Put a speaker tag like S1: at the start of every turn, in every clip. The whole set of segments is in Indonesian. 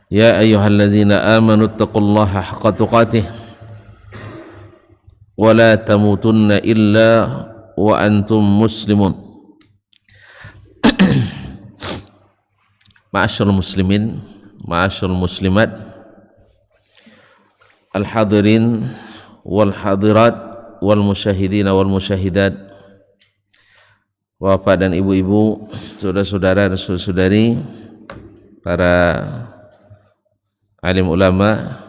S1: يا أيها الذين آمنوا اتقوا الله حق تقاته ولا تموتن إلا وأنتم مسلمون. Ma'asyiral muslimin, ma'asyiral muslimat, al-hadirin wal hadirat wal musyahidin wal musyahidat, bapak dan ibu-ibu, saudara-saudara dan saudari, para alim ulama,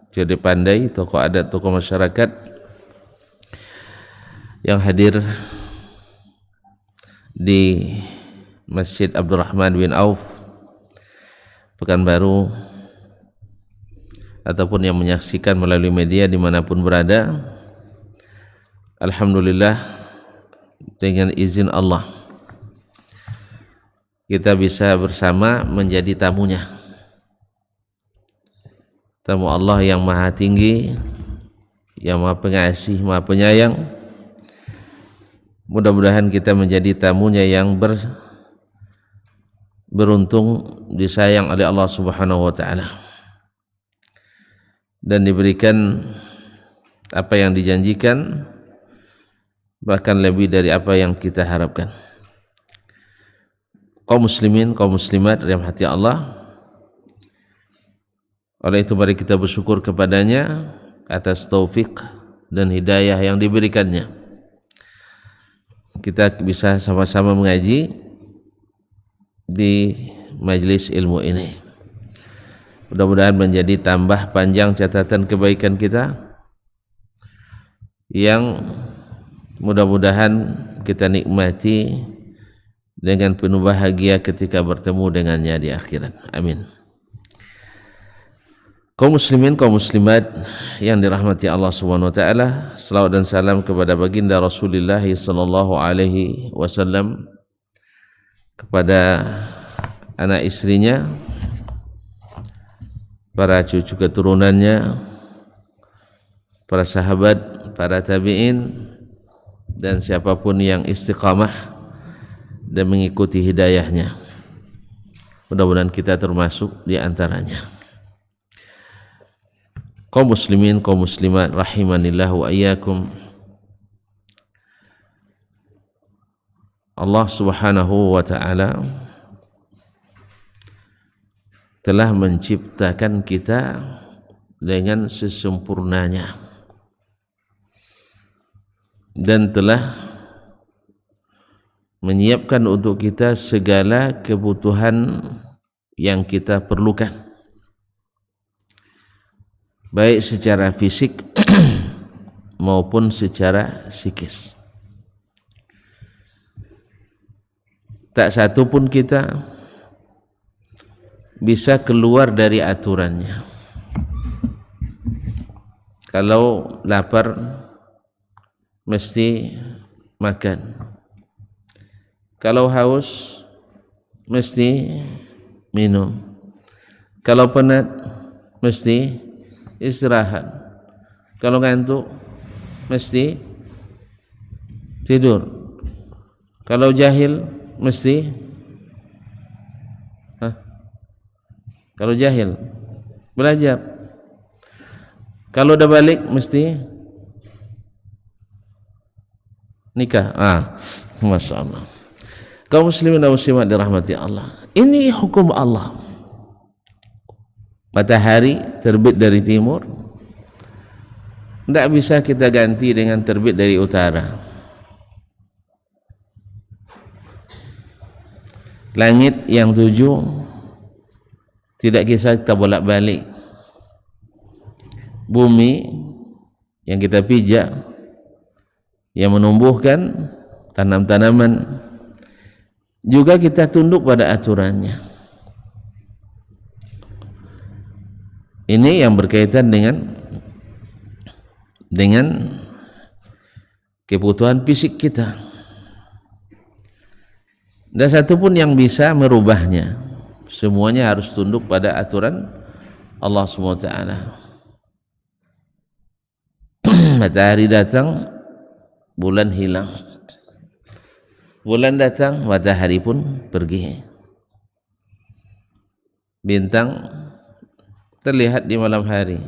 S1: jadi pandai, tokoh adat, tokoh masyarakat yang hadir di Masjid Abdurrahman bin Auf Pekanbaru, ataupun yang menyaksikan melalui media dimanapun berada. Alhamdulillah, dengan izin Allah kita bisa bersama menjadi tamunya, tamu Allah yang maha tinggi, yang maha pengasih, maha penyayang. Mudah-mudahan kita menjadi tamunya yang beruntung, disayang oleh Allah Subhanahu wa taala, dan diberikan apa yang dijanjikan, bahkan lebih dari apa yang kita harapkan. Kaum muslimin, kaum muslimat rahmati Allah, oleh itu mari kita bersyukur kepadanya atas taufik dan hidayah yang diberikannya. Kita bisa sama-sama mengaji di majelis ilmu ini. Mudah-mudahan menjadi tambah panjang catatan kebaikan kita, yang mudah-mudahan kita nikmati dengan penuh bahagia ketika bertemu dengannya di akhirat. Amin. Kaum muslimin, kaum muslimat yang dirahmati Allah Subhanahu wa taala, selawat dan salam kepada baginda Rasulullah sallallahu alaihi wasallam, kepada anak istrinya, para cucu keturunannya, para sahabat, para tabi'in, dan siapapun yang istiqamah dan mengikuti hidayahnya. Mudah-mudahan kita termasuk di antaranya. Kaum muslimin, kaum muslimat rahimanillah wa iyyakum. Allah Subhanahu wa taala telah menciptakan kita dengan sesempurnanya dan telah menyiapkan untuk kita segala kebutuhan yang kita perlukan, baik secara fisik maupun secara psikis. Tak satu pun kita bisa keluar dari aturannya. Kalau lapar mesti makan, kalau haus mesti minum, kalau penat mesti istirahat, kalau ngantuk mesti tidur, kalau jahil mesti kalau jahil belajar, kalau udah balik mesti nikah. Masya Allah. Kaum muslimin dan muslimat dirahmati Allah, ini hukum Allah. Matahari terbit dari timur, tidak bisa kita ganti dengan terbit dari utara. Langit yang 7 tidak bisa kita bolak-balik. Bumi yang kita pijak, yang menumbuhkan tanam-tanaman, juga kita tunduk pada aturannya. Ini yang berkaitan dengan kebutuhan fisik kita. Dan satu pun yang bisa merubahnya, semuanya harus tunduk pada aturan Allah SWT. Matahari datang, bulan hilang. Bulan datang, matahari pun pergi. Bintang terlihat di malam hari.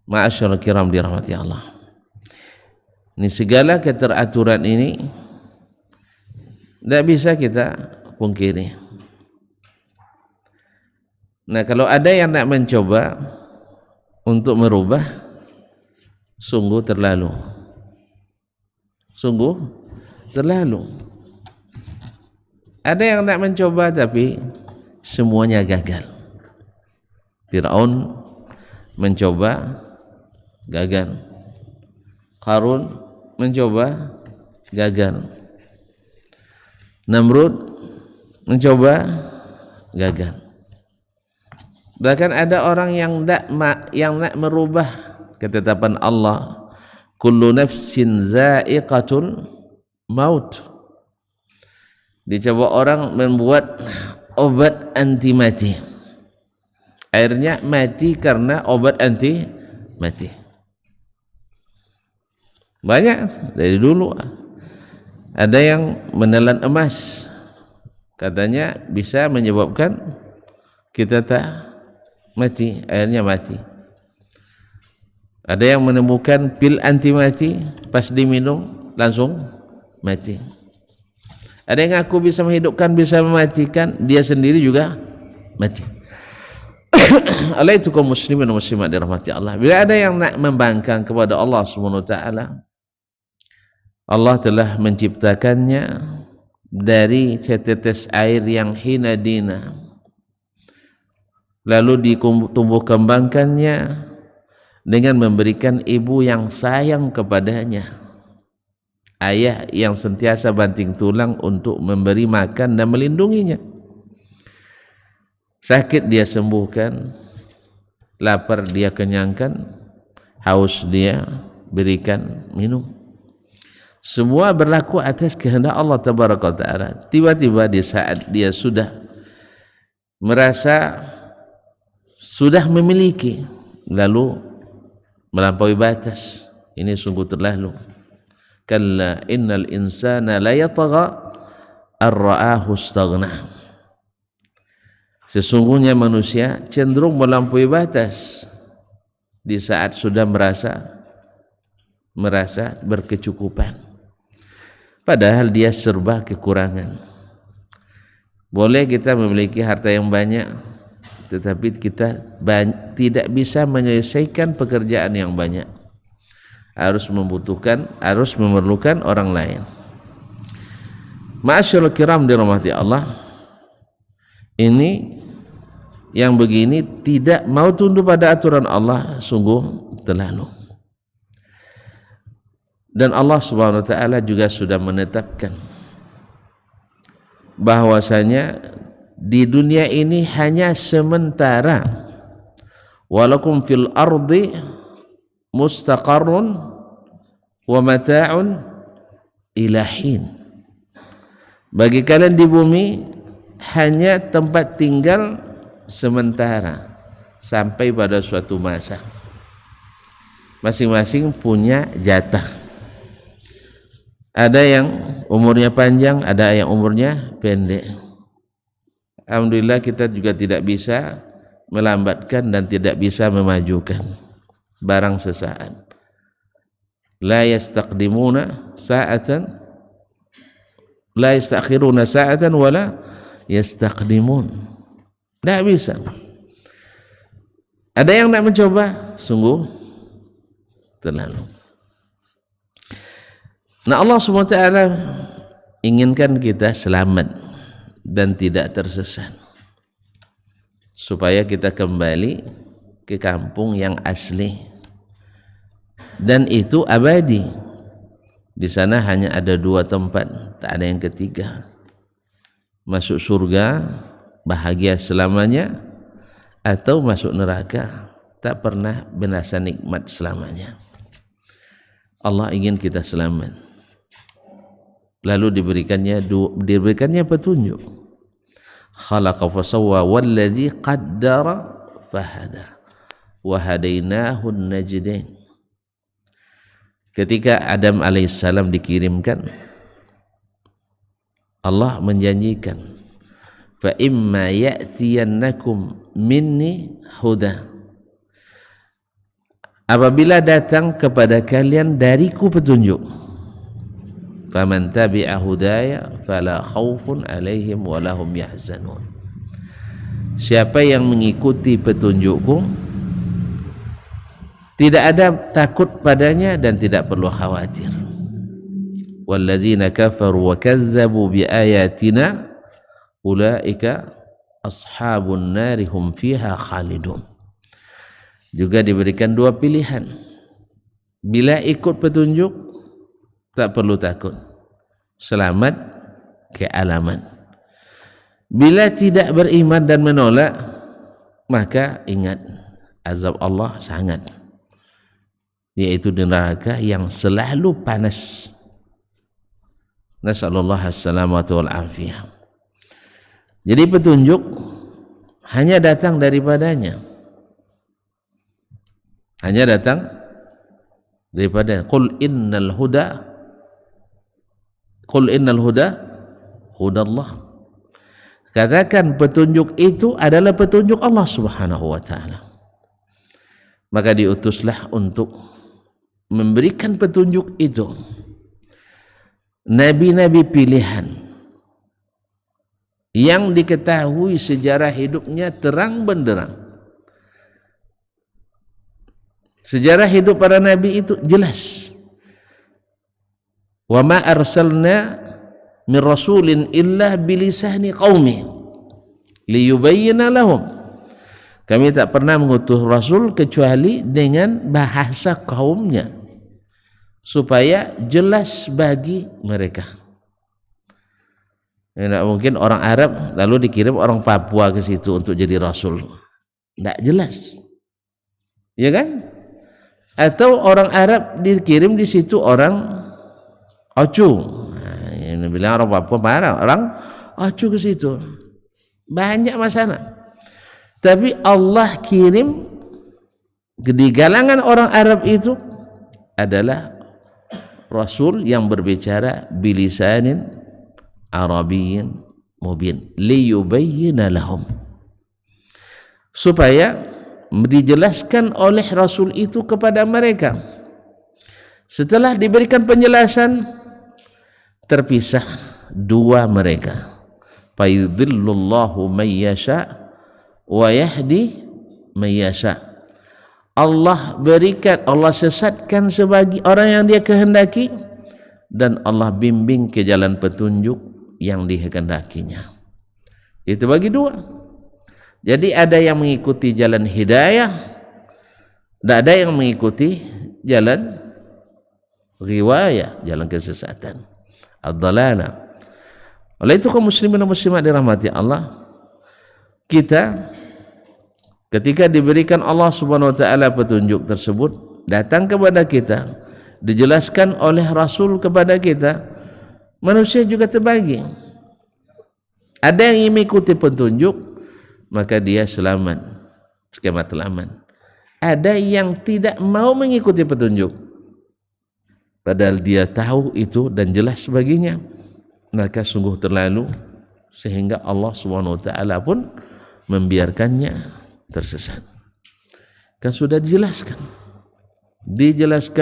S1: Ma'asyiral kiram dirahmati Allah. Ini segala keteraturan ini tidak bisa kita pungkiri. Nah, kalau ada yang nak mencoba untuk merubah, sungguh terlalu. Sungguh terlalu. Ada yang nak mencoba tapi semuanya gagal. Fir'aun mencoba, gagal. Qarun mencoba, gagal. Namrud mencoba, gagal. Bahkan ada orang yang nak merubah ketetapan Allah, kullu nafsin za'iqatul maut. Dicoba orang membuat obat anti mati. Akhirnya mati karena obat anti mati. Banyak dari dulu. Ada yang menelan emas, katanya bisa menyebabkan kita tak mati, akhirnya mati. Ada yang menemukan pil anti mati, pas diminum langsung mati. Ada yang ngaku bisa menghidupkan, bisa mematikan, dia sendiri juga mati. Allah itu kaum muslimin dan muslimat dirahmati Allah. Bila ada yang nak membangkang kepada Allah Subhanahu wa taala, Allah telah menciptakannya dari setetes air yang hina dina, lalu ditumbuh kembangkannya dengan memberikan ibu yang sayang kepadanya, ayah yang sentiasa banting tulang untuk memberi makan dan melindunginya. Sakit dia sembuhkan, lapar dia kenyangkan, haus dia berikan minum. Semua berlaku atas kehendak Allah Tabaraka wa Ta'ala. Tiba-tiba di saat dia sudah merasa sudah memiliki, lalu melampaui batas, ini sungguh terlalu. Kalla innal insana la yatagha ar-ra'ahu istaghna. Sesungguhnya manusia cenderung melampaui batas di saat sudah merasa berkecukupan. Padahal dia serba kekurangan. Boleh kita memiliki harta yang banyak, tetapi kita tidak bisa menyelesaikan pekerjaan yang banyak. Harus memerlukan orang lain. Ma'asyiral kiram dirahmati Allah, ini yang begini tidak mau tunduk pada aturan Allah sungguh terlalu. Dan Allah Subhanahu wa taala juga sudah menetapkan bahwasanya di dunia ini hanya sementara. Walakum fil ardi mustaqarrun wa mata'un ilahin. Bagi kalian di bumi hanya tempat tinggal sementara sampai pada suatu masa. Masing-masing punya jatah. Ada yang umurnya panjang, ada yang umurnya pendek. Alhamdulillah kita juga tidak bisa melambatkan dan tidak bisa memajukan barang sesaat. La yastaqdimuna sa'atan, la yastakhiruna sa'atan wala yastaqdimun. Tidak bisa. Ada yang nak mencoba, sungguh terlalu. Nah, Allah SWT inginkan kita selamat dan tidak tersesat, supaya kita kembali ke kampung yang asli, dan itu abadi. Di sana hanya ada dua tempat, tak ada yang ketiga. Masuk surga bahagia selamanya, atau masuk neraka tak pernah binasa nikmat selamanya. Allah ingin kita selamat. Lalu diberikannya petunjuk. Khalaqa fasawwa walladzi qaddara fahada wa hadainahu najdain. Ketika Adam alaihissalam dikirimkan, Allah menjanjikan, fa imma ya'tiyannakum minni huda. Apabila datang kepada kalian dariku petunjuk, faman tabi'a hudaya fala khaufun 'alaihim wa lahum yahzanun. Siapa yang mengikuti petunjukku, tidak ada takut padanya dan tidak perlu khawatir. Walladzina kafaru wa kazzabu biayatina ulaika ashabun nari hum fiha khalidun. Juga diberikan dua pilihan. Bila ikut petunjuk tak perlu takut, selamat kealaman. Bila tidak beriman dan menolak, maka ingat azab Allah sangat, yaitu di neraka yang selalu panas. Nasallallahu as-salamatu wal afiyah. Jadi petunjuk hanya datang daripadanya, hanya datang daripada qul innal huda hudallah. Katakan petunjuk itu adalah petunjuk Allah Subhanahu wa taala. Maka diutuslah untuk memberikan petunjuk itu nabi-nabi pilihan yang diketahui sejarah hidupnya terang benderang. Sejarah hidup para nabi itu jelas. Wa ma arsalna min rasulin illa bilisani qaumi liyubayyana lahum. Kami tak pernah mengutus rasul kecuali dengan bahasa kaumnya supaya jelas bagi mereka. Tidak mungkin orang Arab lalu dikirim orang Papua ke situ untuk jadi rasul. Tidak jelas, ya kan? Atau orang Arab dikirim di situ orang Ocu. Nah, yang bilang orang Papua marah, orang Ocu ke situ. Banyak masalah. Tapi Allah kirim di galangan orang Arab itu adalah Rasul yang berbicara bilisanin Arabiyyin mubin liyubayyina lahum, supaya dijelaskan oleh Rasul itu kepada mereka. Setelah diberikan penjelasan, terpisah dua mereka. Fayudhillullahu man yasha wa yahdi man yasha. Allah berikan, Allah sesatkan sebagi orang yang Dia kehendaki, dan Allah bimbing ke jalan petunjuk yang dikehendakinya. Itu bagi dua. Jadi ada yang mengikuti jalan hidayah, tidak ada yang mengikuti jalan riwayah, jalan kesesatan, ad-dhalalah. Oleh itu kaum muslimin dan muslimat dirahmati Allah, kita ketika diberikan Allah Subhanahu wa taala petunjuk tersebut datang kepada kita, dijelaskan oleh Rasul kepada kita, manusia juga terbagi. Ada yang mengikuti petunjuk, maka dia selamat, selamat. Ada yang tidak mau mengikuti petunjuk, padahal dia tahu itu dan jelas baginya, maka sungguh terlalu, sehingga Allah Subhanahu wa taala pun membiarkannya tersesat. Kan sudah dijelaskan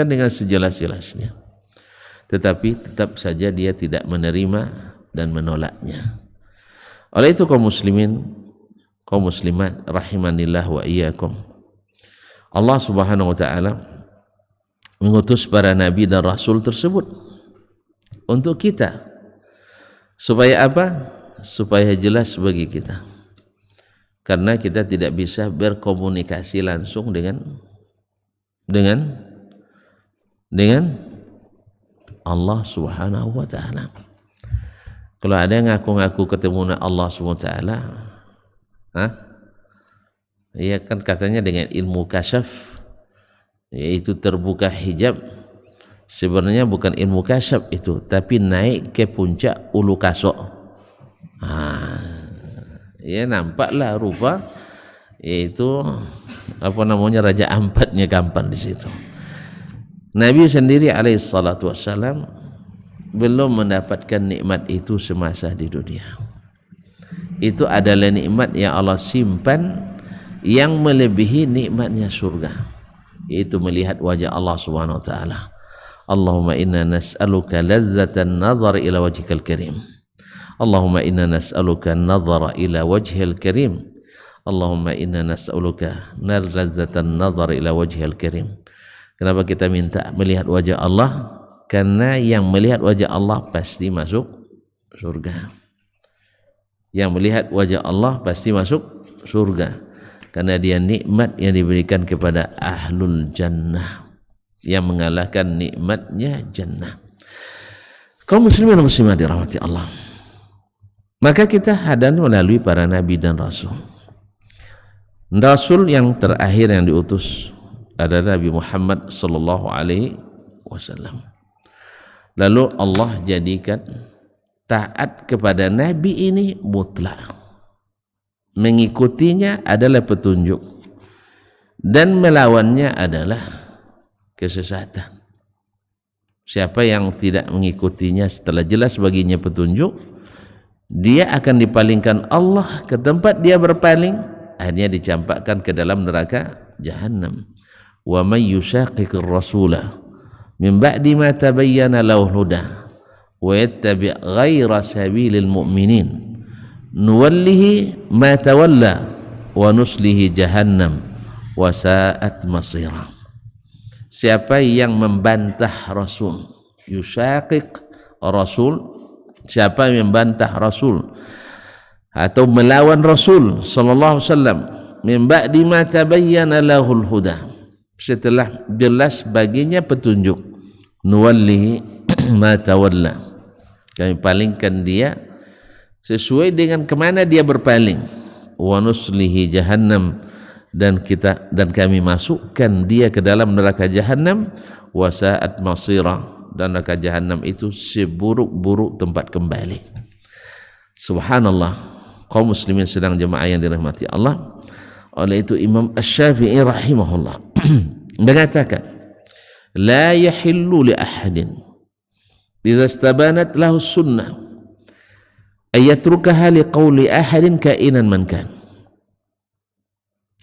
S1: dengan sejelas-jelasnya, tetapi tetap saja dia tidak menerima dan menolaknya. Oleh itu kaum muslimin, kaum muslimat rahimanillah wa iyyakum, Allah Subhanahu wa taala mengutus para nabi dan rasul tersebut untuk kita, supaya apa? Supaya jelas bagi kita, karena kita tidak bisa berkomunikasi langsung dengan Allah Subhanahu wa taala. Kalau ada yang ngaku-ngaku ketemu dengan Allah Subhanahu wa taala, iya kan katanya dengan ilmu kasyaf, yaitu terbuka hijab. Sebenarnya bukan ilmu kasyaf itu, tapi naik ke puncak ulu kasok. Ya nampaklah rupa, yaitu apa namanya, Raja Ampatnya gampang di situ. Nabi sendiri alaihi salatu wassalam belum mendapatkan nikmat itu semasa di dunia. Itu adalah nikmat yang Allah simpan yang melebihi nikmatnya surga, yaitu melihat wajah Allah Subhanahu wa taala. Allahumma inna nas'aluka lazzatan nazar ila wajhikal karim. Allahumma inna nas'aluka nazara ila wajhil karim. Allahumma inna nas'aluka lazzatan nazar ila wajhil karim. Kenapa kita minta melihat wajah Allah? Karena yang melihat wajah Allah pasti masuk surga. Yang melihat wajah Allah pasti masuk surga, karena dia nikmat yang diberikan kepada ahlul jannah, yang mengalahkan nikmatnya jannah. Kaum muslimin dan muslimat dirahmati Allah, maka kita hadir melalui para nabi dan rasul. Rasul yang terakhir yang diutus adalah Nabi Muhammad sallallahu alaihi wasallam. Lalu Allah jadikan taat kepada nabi ini mutlak, mengikutinya adalah petunjuk dan melawannya adalah kesesatan. Siapa yang tidak mengikutinya setelah jelas baginya petunjuk, dia akan dipalingkan Allah ke tempat dia berpaling, akhirnya dicampakkan ke dalam neraka jahanam. Wa may yushaqiqir rasula min ba'di ma tabayyana lahul huda wa yattabi' ghaira sabilil mu'minin nuwallihi ma tawalla wa nuslihi jahannam wa sa'at masira. Siapa yang membantah Rasul, yushaqiq Rasul, siapa yang membantah Rasul atau melawan Rasul sallallahu alaihi wasallam, min ba'di ma tabayyana lahul huda, setelah jelas baginya petunjuk, nuwallihi ma tawalla, kami palingkan dia sesuai dengan kemana dia berpaling, wa nuslihi jahannam, dan kami masukkan dia ke dalam neraka jahanam, wa sa'at masira, dan neraka jahanam itu seburuk-buruk tempat kembali. Subhanallah, kaum muslimin sedang jemaah yang dirahmati Allah. Oleh itu Imam Asy-Syafi'i rahimahullah mengatakan, la yahillu li ahadin idza istabanat lahu sunnah ayatrukaha li qawli ahadin kainan man kan.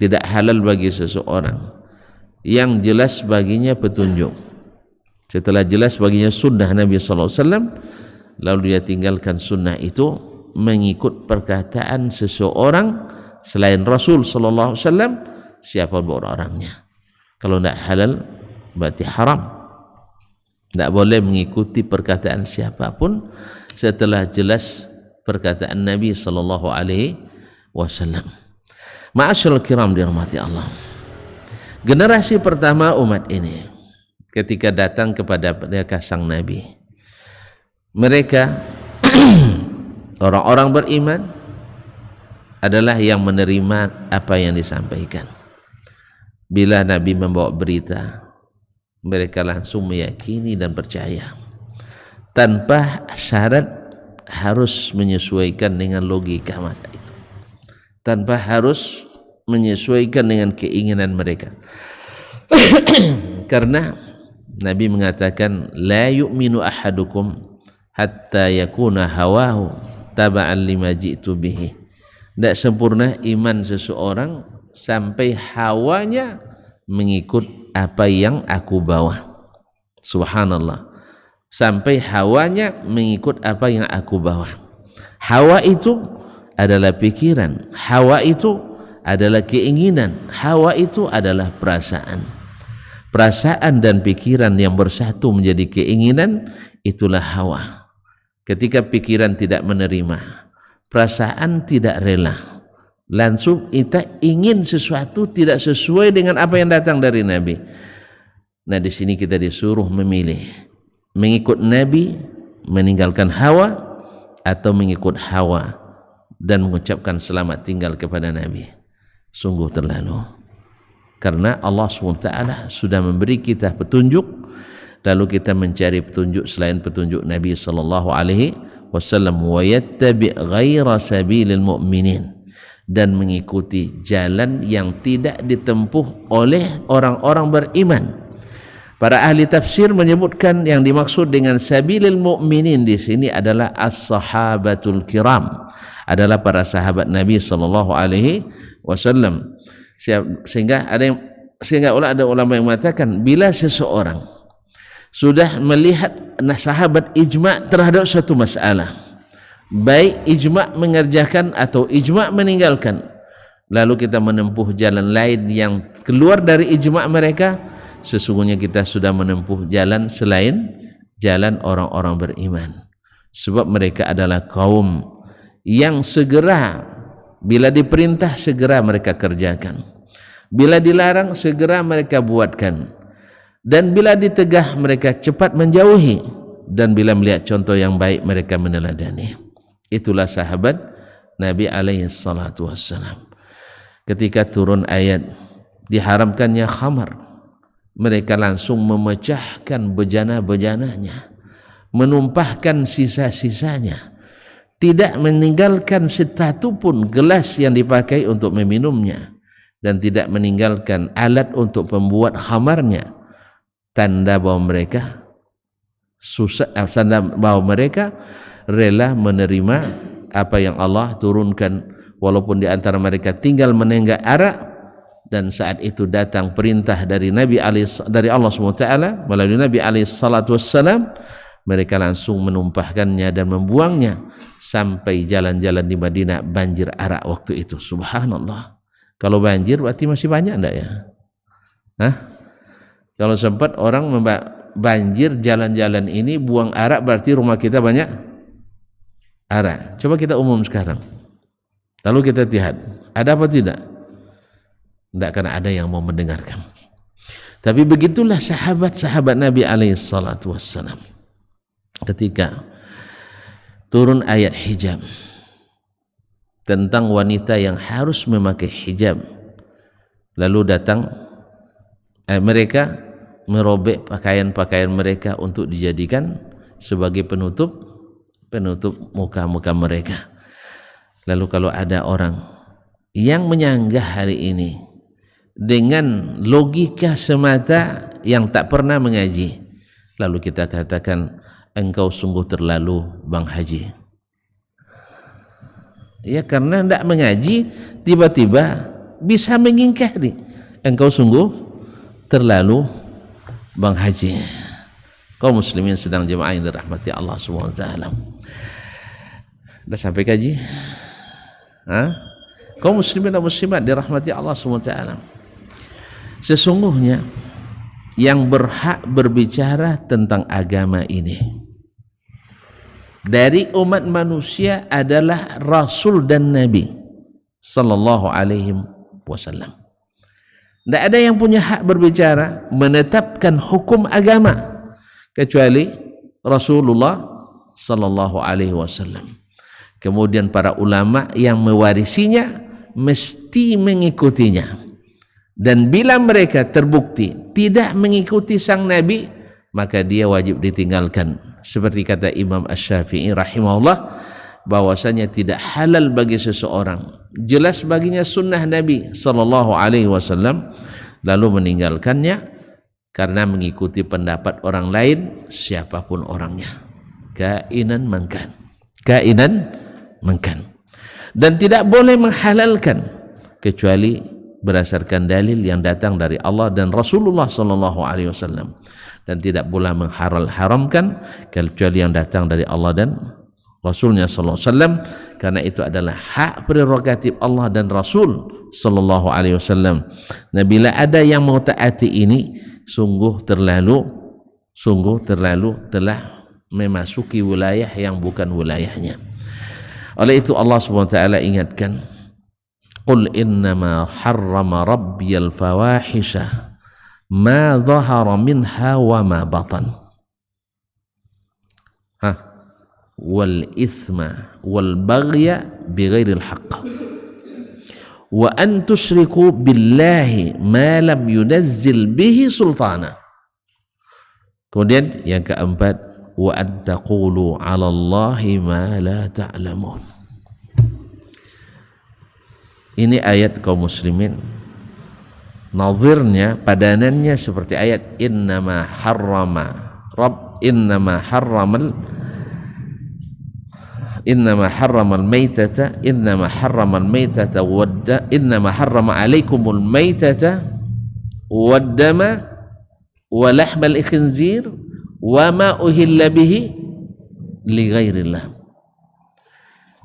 S1: Tidak halal bagi seseorang yang jelas baginya petunjuk, setelah jelas baginya sunnah Nabi sallallahu alaihi wasallam, lalu dia tinggalkan sunnah itu mengikut perkataan seseorang selain Rasul sallallahu alaihi wasallam, siapa orangnya. Kalau tidak halal berarti haram. Tidak boleh mengikuti perkataan siapapun setelah jelas perkataan Nabi sallallahu alaihi wasallam. Ma'asyiral kiram dirahmati Allah, generasi pertama umat ini ketika datang kepada mereka sang Nabi, mereka orang-orang beriman adalah yang menerima apa yang disampaikan. Bila Nabi membawa berita, mereka langsung meyakini dan percaya tanpa syarat harus menyesuaikan dengan logika masa itu, tanpa harus menyesuaikan dengan keinginan mereka. Karena Nabi mengatakan, la yu'minu ahadukum hatta yakuna hawahu taba'an lima ji'tu bihi. Tidak sempurna iman seseorang sampai hawanya mengikut apa yang aku bawa. Subhanallah, sampai hawanya mengikut apa yang aku bawa. Hawa itu adalah pikiran, hawa itu adalah keinginan, hawa itu adalah perasaan. Perasaan dan pikiran yang bersatu menjadi keinginan, itulah hawa. Ketika pikiran tidak menerima, perasaan tidak rela, langsung kita ingin sesuatu tidak sesuai dengan apa yang datang dari Nabi. Nah, di sini kita disuruh memilih, mengikut Nabi, meninggalkan hawa, atau mengikut hawa dan mengucapkan selamat tinggal kepada Nabi. Sungguh terlalu, karena Allah SWT sudah memberi kita petunjuk, lalu kita mencari petunjuk selain petunjuk Nabi sallallahu alaihi wasallam, wa yattabi' ghaira sabilil mu'minin, dan mengikuti jalan yang tidak ditempuh oleh orang-orang beriman. Para ahli tafsir menyebutkan yang dimaksud dengan sabilil mu'minin di sini adalah as-sahabatul kiram, adalah para sahabat Nabi sallallahu alaihi wasallam. Sehingga ada ulama yang mengatakan bila seseorang sudah melihat sahabat ijma' terhadap suatu masalah, baik ijma' mengerjakan atau ijma' meninggalkan, lalu kita menempuh jalan lain yang keluar dari ijma' mereka, sesungguhnya kita sudah menempuh jalan selain jalan orang-orang beriman. Sebab mereka adalah kaum yang segera bila diperintah segera mereka kerjakan, bila dilarang segera mereka buatkan, dan bila ditegah mereka cepat menjauhi, dan bila melihat contoh yang baik mereka meneladani. Itulah sahabat Nabi alaihi salatu wassalam. Ketika turun ayat diharamkannya khamar, mereka langsung memecahkan bejana-bejananya, menumpahkan sisa-sisanya, tidak meninggalkan satu pun gelas yang dipakai untuk meminumnya, dan tidak meninggalkan alat untuk pembuat khamarnya. Tanda bahwa mereka rela menerima apa yang Allah turunkan, walaupun di antara mereka tinggal menenggak arak. Dan saat itu datang perintah dari Allah SWT melalui Nabi SAW, mereka langsung menumpahkannya dan membuangnya sampai jalan-jalan di Madinah banjir arak waktu itu. Subhanallah. Kalau banjir berarti masih banyak enggak ya? Kalau sempat orang banjir jalan-jalan ini buang arak, berarti rumah kita banyak arak. Coba kita umum sekarang, lalu kita lihat ada apa tidak? Tidak akan ada yang mau mendengarkan. Tapi begitulah sahabat-sahabat Nabi alaihi salatu wassalam. Ketika turun ayat hijab tentang wanita yang harus memakai hijab, lalu datang mereka merobek pakaian-pakaian mereka untuk dijadikan sebagai penutup muka-muka mereka. Lalu kalau ada orang yang menyanggah hari ini dengan logika semata yang tak pernah mengaji, lalu kita katakan engkau sungguh terlalu Bang Haji. Ya, karena tidak mengaji tiba-tiba bisa mengingkari, engkau sungguh terlalu Bang Haji. Kaum muslimin sedang jemaah yang dirahmati Allah SWT. Dah sampai kaji? Kaum muslimin dan muslimat dirahmati Allah SWT. Sesungguhnya yang berhak berbicara tentang agama ini dari umat manusia adalah Rasul dan Nabi sallallahu alaihi wasallam. Tidak ada yang punya hak berbicara menetapkan hukum agama kecuali Rasulullah sallallahu alaihi wasallam. Kemudian para ulama yang mewarisinya mesti mengikutinya. Dan bila mereka terbukti tidak mengikuti sang Nabi, maka dia wajib ditinggalkan. Seperti kata Imam Asy-Syafi'i rahimahullah, bahwasanya tidak halal bagi seseorang jelas baginya sunnah Nabi sallallahu alaihi wasallam lalu meninggalkannya karena mengikuti pendapat orang lain siapapun orangnya, kainan mangkan. Dan tidak boleh menghalalkan kecuali berdasarkan dalil yang datang dari Allah dan Rasulullah sallallahu alaihi wasallam, dan tidak pula mengharamkan kecuali yang datang dari Allah dan Rasulnya sallallahu alaihi wasallam, karena itu adalah hak prerogatif Allah dan Rasul sallallahu alaihi wasallam. Nah, bila ada yang mau taati ini sungguh terlalu telah memasuki wilayah yang bukan wilayahnya. Oleh itu Allah SWT ingatkan, Qul innama harrama rabbiyal fawahisha ma dhahara minha wa ma batan wal ithma wal baghya bighairil haqq wa an tusyriku billahi ma lam yunazzil bihi sultana. Kemudian yang keempat, wa an taqulu 'ala Allahi ma la ta'lamun. Ini ayat kaum muslimin, nazirnya, padanannya seperti ayat innama harramal innama harramal maitata innama harrama alaikumul maitata waddama wa lahmal khinzir wa ma uhilla bihi li ghairillah.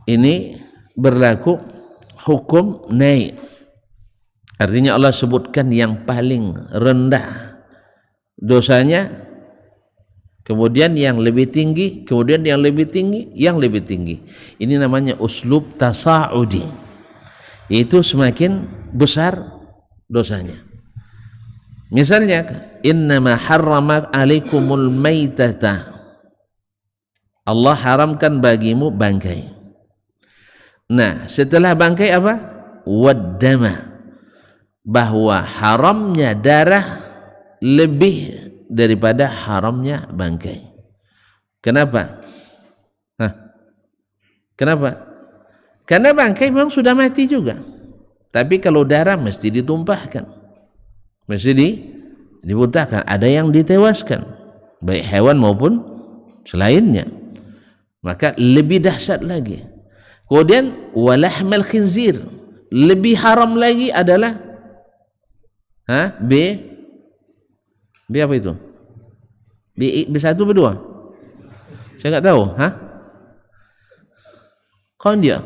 S1: Ini berlaku hukum naik, artinya Allah sebutkan yang paling rendah dosanya, kemudian yang lebih tinggi, kemudian yang lebih tinggi, yang lebih tinggi. Ini namanya uslub tasa'udi, yaitu semakin besar dosanya. Misalnya, innama harrama alaikumul maitata, Allah haramkan bagimu bangkai. Nah, setelah bangkai apa? Waddama, bahwa haramnya darah lebih daripada haramnya bangkai. Kenapa? Kenapa? Karena bangkai memang sudah mati juga, tapi kalau darah mesti ditumpahkan, mesti dibutahkan. Ada yang ditewaskan, baik hewan maupun selainnya, maka lebih dahsyat lagi. Kemudian walahmal khinzir, lebih haram lagi adalah B apa itu? B1 B2? Saya enggak tahu, Kondia.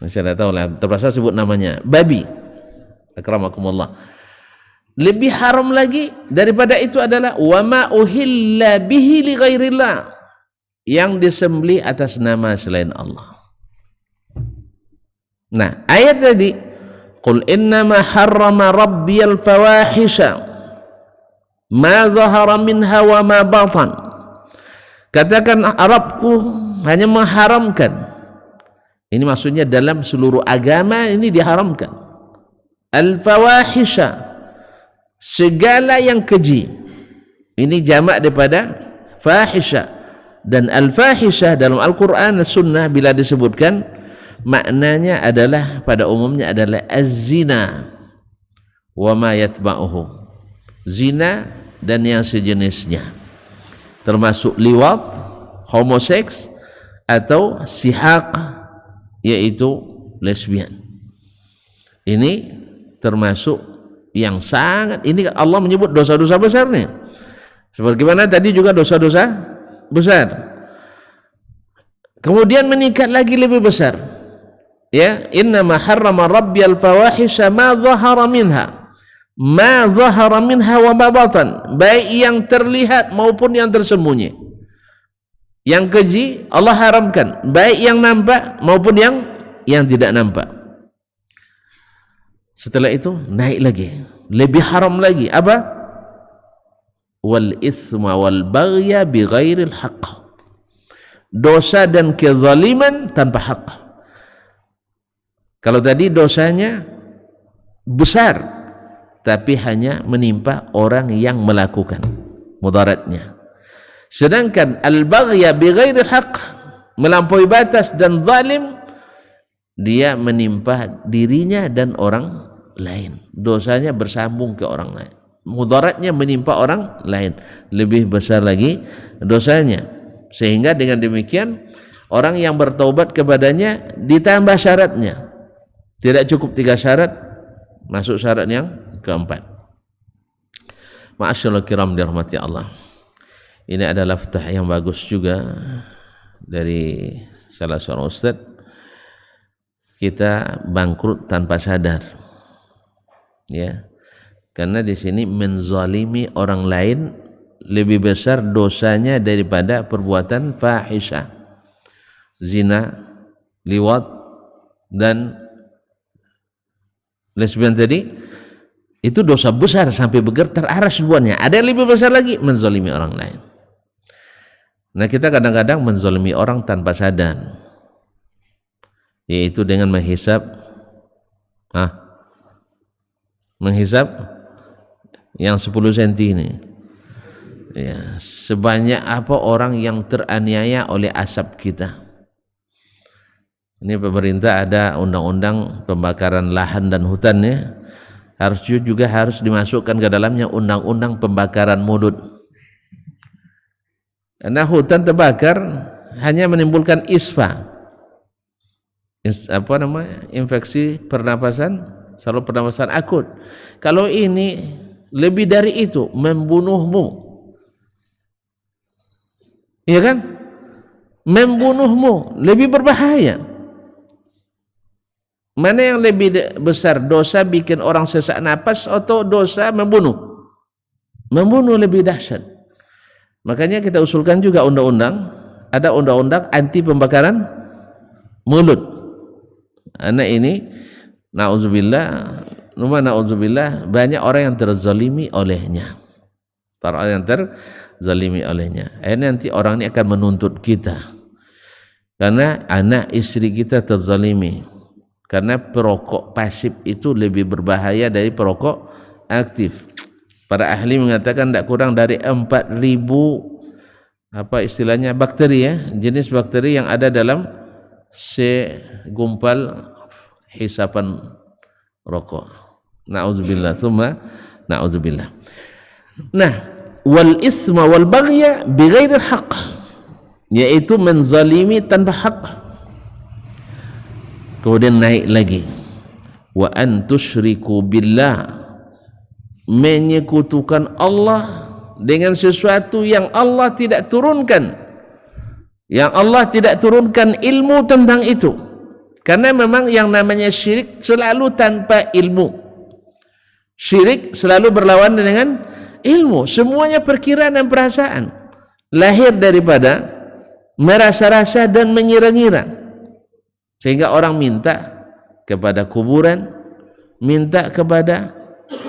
S1: Saya enggak tahu lah, terpaksa sebut namanya. Babi. Akramakumullah. Lebih haram lagi daripada itu adalah wa ma uhilla bihi li ghairillah, yang disembelih atas nama selain Allah. Nah, ayat tadi, qul innama harrama rabbiyal fawahisha ma zahara minha wa ma batan. Katakan Arabku hanya mengharamkan. Ini maksudnya dalam seluruh agama ini diharamkan. Al-fawahisha, segala yang keji. Ini jamak daripada fahisha. Dan al-fahisyah dalam Al-Quran dan Sunnah bila disebutkan, maknanya adalah pada umumnya adalah az-zina wa ma yatba'uhu, zina dan yang sejenisnya, termasuk liwat, homoseks, atau sihaq, yaitu lesbian. Ini termasuk yang sangat, ini Allah menyebut dosa-dosa besar nih, sebagaimana tadi juga dosa-dosa besar, kemudian meningkat lagi lebih besar, ya, innama harrama rabbiyal fawahisha ma zahara minha wa ma batan, baik yang terlihat maupun yang tersembunyi. Yang keji Allah haramkan, baik yang nampak maupun yang tidak nampak. Setelah itu naik lagi, lebih haram lagi, apa? Wal ithma wal baghya bighairil haqq, dosa dan kezaliman tanpa hak. Kalau tadi dosanya besar tapi hanya menimpa orang yang melakukan mudaratnya, sedangkan al baghya bighairil haqq, melampaui batas dan zalim, dia menimpa dirinya dan orang lain, dosanya bersambung ke orang lain, mudaratnya menimpa orang lain, lebih besar lagi dosanya. Sehingga dengan demikian orang yang bertaubat kepadanya ditambah syaratnya, tidak cukup 3 syarat, masuk syarat yang keempat. Ma'asyiral kiram dirahmati Allah, ini adalah fatah yang bagus juga dari salah seorang ustaz. Kita bangkrut tanpa sadar, ya. Karena di sini menzalimi orang lain lebih besar dosanya daripada perbuatan fahisyah, zina, liwat, dan lesbian tadi. Itu dosa besar sampai bergetar arsy buahnya. Ada yang lebih besar lagi, menzalimi orang lain. Nah, kita kadang-kadang menzalimi orang tanpa sadar, yaitu dengan menghisap yang 10 cm ini, ya, sebanyak apa orang yang teraniaya oleh asap kita. Ini pemerintah ada undang-undang pembakaran lahan dan hutan, ya, juga harus dimasukkan ke dalamnya undang-undang pembakaran mulut. Karena hutan terbakar hanya menimbulkan isfa, infeksi pernapasan, saluran pernapasan akut. Kalau ini lebih dari itu, membunuhmu, iya kan? Membunuhmu, lebih berbahaya. Mana yang lebih besar, dosa bikin orang sesak napas atau dosa membunuh? Membunuh lebih dahsyat. Makanya kita usulkan juga undang-undang, ada undang-undang anti pembakaran mulut. Karena ini na'udzubillah banyak orang yang terzalimi olehnya. Para orang yang terzalimi olehnya. Akhirnya nanti orang ini akan menuntut kita. Karena anak istri kita terzalimi. Karena perokok pasif itu lebih berbahaya dari perokok aktif. Para ahli mengatakan tidak kurang dari 4.000 bakteri, jenis bakteri yang ada dalam segumpal hisapan rokok. Na'udzubillah, tsumma na'udzubillah. Nah, wal isma wal baghya bighairil haqq, yaitu menzalimi tanpa hak. Kemudian naik lagi, wa an tusyriku billah, menyekutukan Allah dengan sesuatu yang Allah tidak turunkan, yang Allah tidak turunkan ilmu tentang itu. Karena memang yang namanya syirik selalu tanpa ilmu. Syirik selalu berlawan dengan ilmu. Semuanya perkiraan dan perasaan, lahir daripada merasa-rasa dan mengira-ngira. Sehingga orang minta kepada kuburan, minta kepada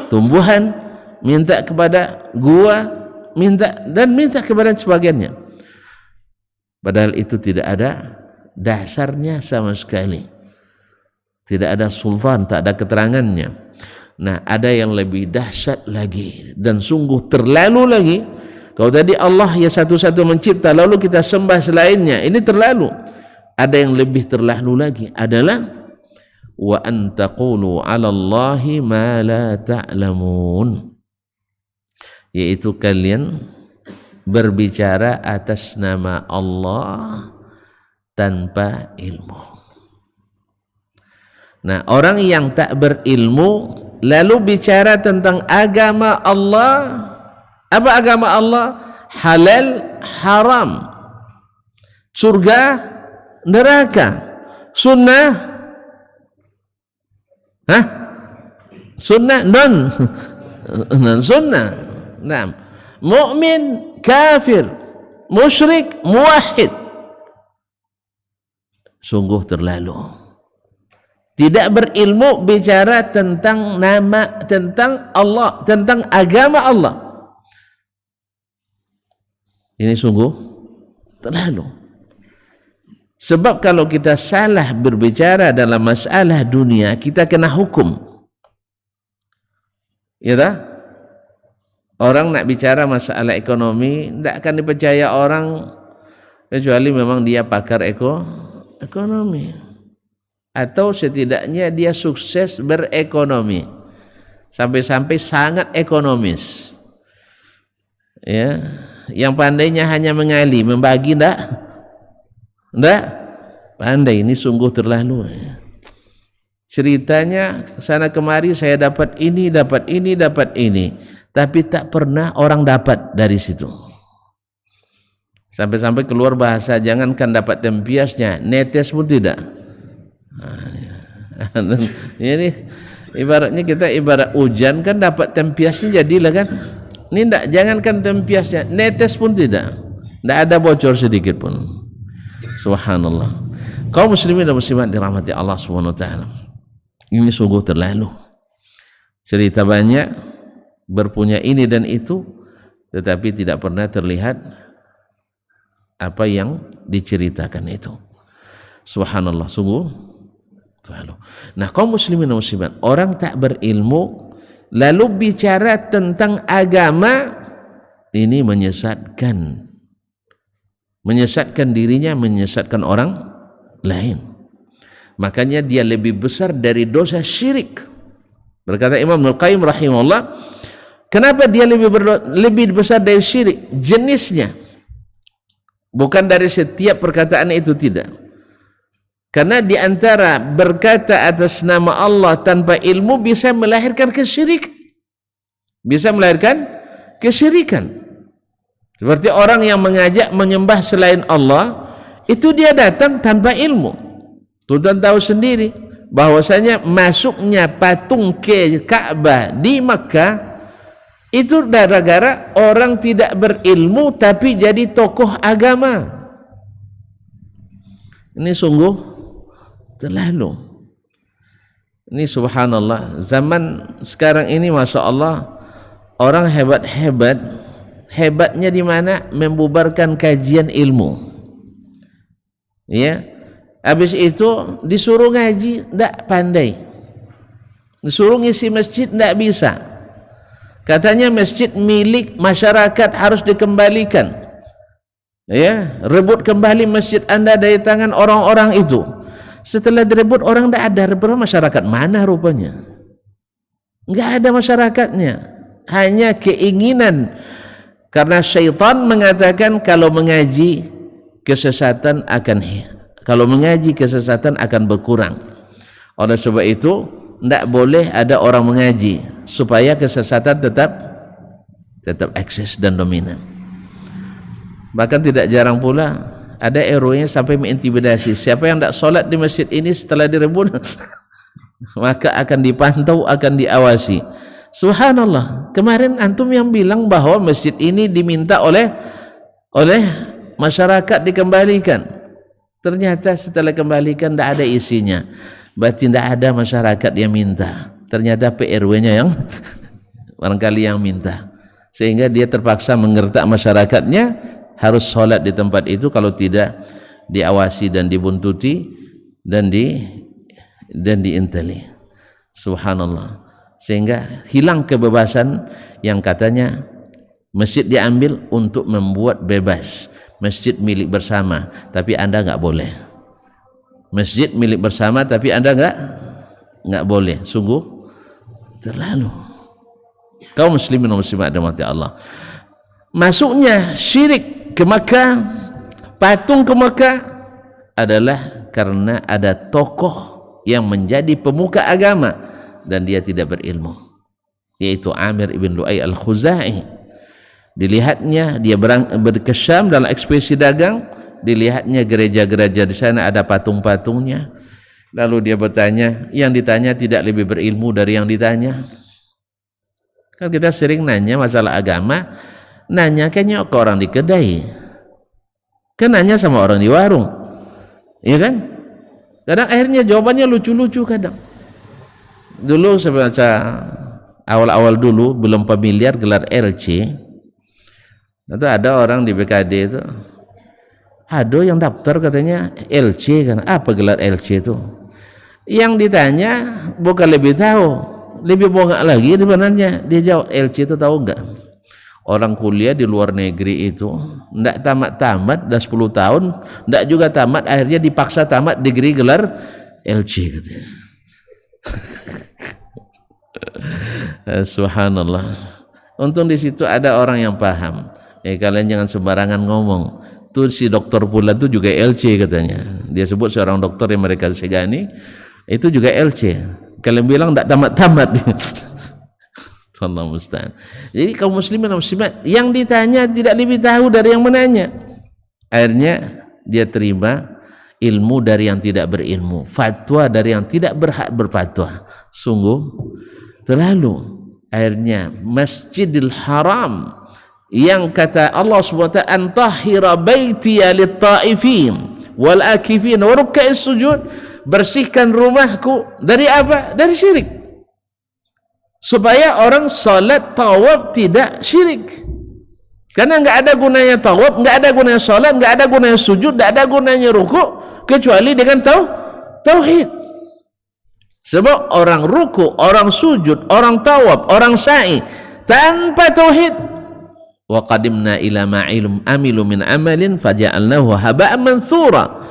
S1: tumbuhan, minta kepada gua, minta kepada sebagainya. Padahal itu tidak ada dasarnya sama sekali. Tidak ada sultan, tak ada keterangannya. Nah, ada yang lebih dahsyat lagi dan sungguh terlalu lagi. Kalau tadi Allah ya satu-satu mencipta, lalu kita sembah selainnya, ini terlalu. Ada yang lebih terlalu lagi adalah wa an taqulu 'ala Allahi ma la ta'lamun, yaitu kalian berbicara atas nama Allah tanpa ilmu. Nah, orang yang tak berilmu lalu bicara tentang agama Allah. Apa agama Allah? Halal, haram, surga, neraka, sunnah, sunnah, non sunnah, nah, mukmin, kafir, musyrik, muwahhid. Sungguh terlalu. Tidak berilmu bicara tentang nama, tentang Allah, tentang agama Allah. Ini sungguh terlalu. Sebab kalau kita salah berbicara dalam masalah dunia, kita kena hukum. Ya tak? Orang nak bicara masalah ekonomi, tidak akan dipercaya orang kecuali memang dia pakar ekonomi. Atau setidaknya dia sukses berekonomi. Sampai-sampai sangat ekonomis. Ya, yang pandainya hanya mengali, membagi enggak? Enggak pandai. Ini sungguh terlalu. Ceritanya sana kemari, saya dapat ini, tapi tak pernah orang dapat dari situ. Sampai-sampai keluar bahasa, jangankan dapat tempiasnya, netes pun tidak. Ini ibaratnya kita ibarat hujan kan, dapat tempiasnya jadilah kan. Ini enggak, jangankan tempiasnya, netes pun tidak ada bocor sedikit pun. Subhanallah. Kaum muslimin dan muslimat dirahmati Allah Subhanahu wa taala, ini sungguh terlalu. Cerita banyak, berpunya ini dan itu, tetapi tidak pernah terlihat apa yang diceritakan itu. Subhanallah, sungguh terlalu. Nah, kaum muslimin dan muslimat, orang tak berilmu lalu bicara tentang agama, ini menyesatkan dirinya, menyesatkan orang lain. Makanya dia lebih besar dari dosa syirik. Berkata Imam Al-Qayyim rahimahullah, kenapa dia lebih besar dari syirik? Jenisnya. bukan dari setiap perkataan itu, tidak. Karena di antara berkata atas nama Allah tanpa ilmu bisa melahirkan kesyirikan. Bisa melahirkan kesyirikan. Seperti orang yang mengajak menyembah selain Allah, itu dia datang tanpa ilmu. Tuhan tahu sendiri bahwasanya masuknya patung ke Ka'bah di Makkah itu gara-gara orang tidak berilmu tapi jadi tokoh agama. Ini sungguh terlalu. Ini subhanallah, zaman sekarang ini masya Allah, orang hebat-hebat, hebatnya di mana? Membubarkan kajian ilmu. Ya, habis itu disuruh ngaji, tidak pandai. Disuruh ngisi masjid, tidak bisa. Katanya masjid milik masyarakat, harus dikembalikan. Ya, rebut kembali masjid Anda dari tangan orang-orang itu. Setelah direbut orang tidak ada, rebut masyarakat mana rupanya? Enggak ada masyarakatnya, hanya keinginan. Karena syaitan mengatakan kalau mengaji kesesatan akan berkurang. Oleh sebab itu tidak boleh ada orang mengaji supaya kesesatan tetap eksis dan dominan. Bahkan tidak jarang pula ada RW-nya sampai mengintimidasi, siapa yang tidak sholat di masjid ini setelah direbut maka akan dipantau, akan diawasi. Subhanallah, kemarin antum yang bilang bahwa masjid ini diminta oleh masyarakat dikembalikan. Ternyata setelah kembalikan tidak ada isinya. Berarti tidak ada masyarakat yang minta. Ternyata PRW-nya yang barangkali yang minta. Sehingga dia terpaksa menggertak masyarakatnya harus sholat di tempat itu, kalau tidak diawasi dan dibuntuti dan diinteli. Subhanallah. Sehingga hilang kebebasan yang katanya masjid diambil untuk membuat bebas. Masjid milik bersama, tapi Anda enggak boleh. Masjid milik bersama, tapi Anda enggak boleh. Sungguh terlalu. Kaum muslimin dan muslimat dirahmati Allah. Masuknya syirik ke Makkah, patung ke Makkah adalah karena ada tokoh yang menjadi pemuka agama dan dia tidak berilmu, yaitu Amir ibn Lu'ay al-Khuzai. Dilihatnya dia ke Syam dalam ekspedisi dagang, dilihatnya gereja-gereja di sana ada patung-patungnya. Lalu dia bertanya, yang ditanya tidak lebih berilmu dari yang ditanya. Kan kita sering nanya masalah agama, nanya kayaknya ke orang di kedai, kan nanya sama orang di warung, iya kan? Kadang akhirnya jawabannya lucu-lucu kadang. Dulu saya baca awal-awal dulu belum familiar gelar LC, itu ada orang di BKD itu, ada yang daftar katanya LC, kan apa gelar LC itu? Yang ditanya bukan lebih tahu, lebih bongak lagi sebenarnya. Dia jawab, LC itu tahu enggak? Orang kuliah di luar negeri itu enggak tamat-tamat, dah 10 tahun enggak juga tamat, akhirnya dipaksa tamat degree gelar LC katanya. Subhanallah. Untung di situ ada orang yang paham. Kalian jangan sembarangan ngomong. Tuh si dokter pula tuh juga LC katanya. Dia sebut seorang dokter yang mereka segani itu juga LC. Kalian bilang enggak tamat-tamat. Allah musta'an. Jadi kaum muslimin dan muslimat yang ditanya tidak lebih tahu dari yang menanya. Akhirnya dia terima ilmu dari yang tidak berilmu, fatwa dari yang tidak berhak berfatwa. Sungguh terlalu. Akhirnya Masjidil Haram yang kata Allah SWT, antahira baitiya lit-ta'ifin wal akifin wa ruk'is sujud, bersihkan rumahku dari apa? Dari syirik, supaya orang salat tawaf tidak syirik. Karena enggak ada gunanya tawaf, enggak ada gunanya salat, enggak ada gunanya sujud, enggak ada gunanya ruku kecuali dengan tauhid. Sebab orang ruku, orang sujud, orang tawaf, orang sa'i tanpa tauhid, wa qadimna ila ma amilu min amalin faja'alnahu haba'an mansura,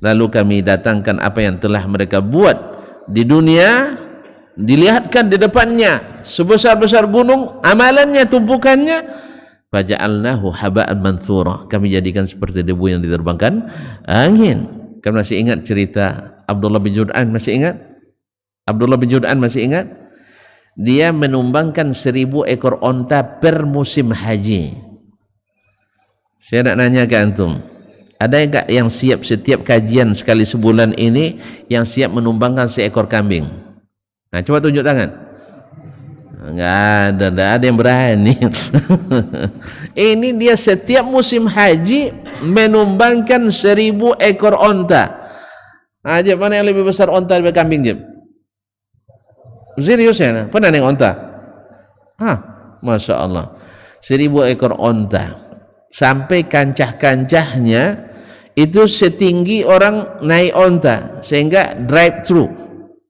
S1: lalu kami datangkan apa yang telah mereka buat di dunia, dilihatkan di depannya sebesar-besar gunung amalannya, tumpukannya, faja'alnahu haba'an manthura, kami jadikan seperti debu yang diterbangkan angin. Kan masih ingat cerita Abdullah bin Jud'an? Masih ingat? Abdullah bin Jud'an masih ingat? Dia menumbangkan 1000 ekor onta per musim haji. Saya nak nanya ke antum, ada enggak yang siap setiap kajian sekali sebulan ini yang siap menumbangkan seekor kambing? Nah, coba tunjuk tangan. Enggak ada yang berani. Ini dia setiap musim haji menumbangkan 1000 ekor onta. Aja mana yang lebih besar onta daripada kambing, Jeb? Serius ya? Pernah nengok onta? Hah, Masya Allah. 1000 ekor onta. Sampai kancah-kancahnya itu setinggi orang naik onta, sehingga drive thru,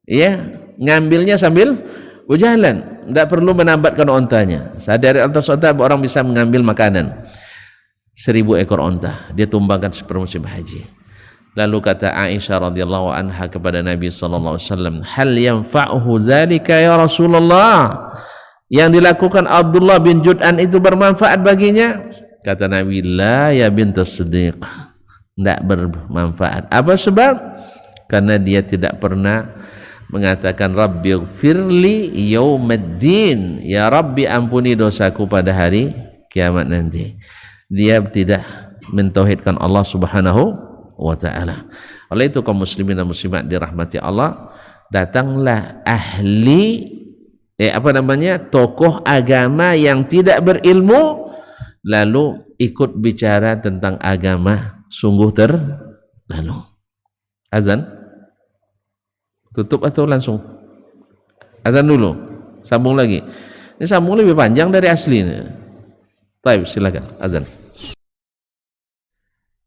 S1: ya, ngambilnya sambil berjalan, tidak perlu menambatkan ontanya. Dari atas onta orang bisa mengambil makanan. 1000 ekor onta dia tumbangkan sepermusim haji. Lalu kata Aisyah radhiyallahu anha kepada Nabi sallallahu alaihi wasallam, hal yanfa'uhu dzalika ya Rasulullah? Yang dilakukan Abdullah bin Jud'an itu bermanfaat baginya? Kata Nabi, la ya bintas Siddiq, tidak bermanfaat. Apa sebab? Karena dia tidak pernah mengatakan Rabbi ighfirli yaumaddin, ya Rabbi ampuni dosaku pada hari kiamat nanti. Dia tidak mentauhidkan Allah Subhanahu wa ta'ala. Oleh itu kaum muslimin dan muslimat dirahmati Allah, datanglah ahli tokoh agama yang tidak berilmu lalu ikut bicara tentang agama, sungguh terlalu. Azan tutup atau langsung? Azan dulu, sambung lagi. Ini sambung lebih panjang dari aslinya. Baik, silakan azan.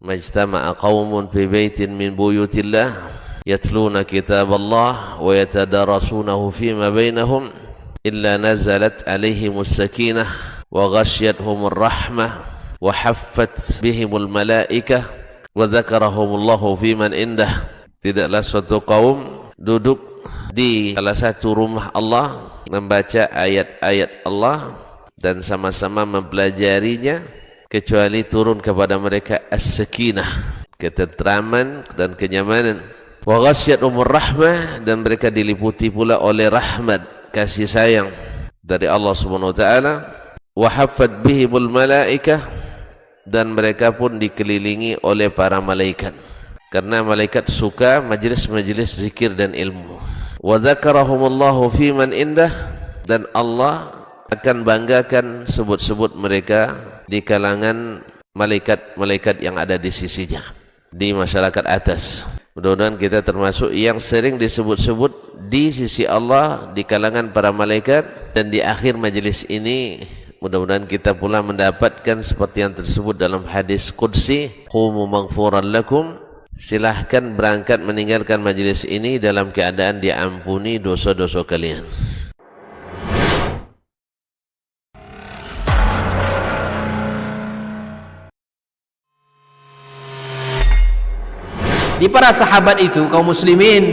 S1: Majtama'a qaumun fi baitin min buyutillah yatluna kitaballah wa yatadarasunahu fima bainahum illa nazalat alaihimus sakinah wa ghasyiyatuhumur rahmah wa haffat bihimul malaikah wa dzakarahumullahu fiman indah. Tidaklah suatu kaum duduk di salah satu rumah Allah membaca ayat-ayat Allah dan sama-sama mempelajarinya, kecuali turun kepada mereka as-sakinah, ketentraman dan kenyamanan. Wa ghasyiyatuhumur rahmah, dan mereka diliputi pula oleh rahmat, kasih sayang dari Allah Subhanahu wa taala. Wa haffat bihimul malaikah, dan mereka pun dikelilingi oleh para malaikat, karena malaikat suka majlis-majlis zikir dan ilmu. Wa dzakarahumullahu fiman indah, dan Allah akan banggakan sebut-sebut mereka di kalangan malaikat-malaikat yang ada di sisinya, di masyarakat atas. Mudah-mudahan kita termasuk yang sering disebut-sebut di sisi Allah di kalangan para malaikat, dan di akhir majelis ini mudah-mudahan kita pula mendapatkan seperti yang tersebut dalam hadis qudsi, qumu maghfuran lakum, silahkan berangkat meninggalkan majelis ini dalam keadaan diampuni dosa-dosa kalian.
S2: Di para sahabat itu, kaum muslimin,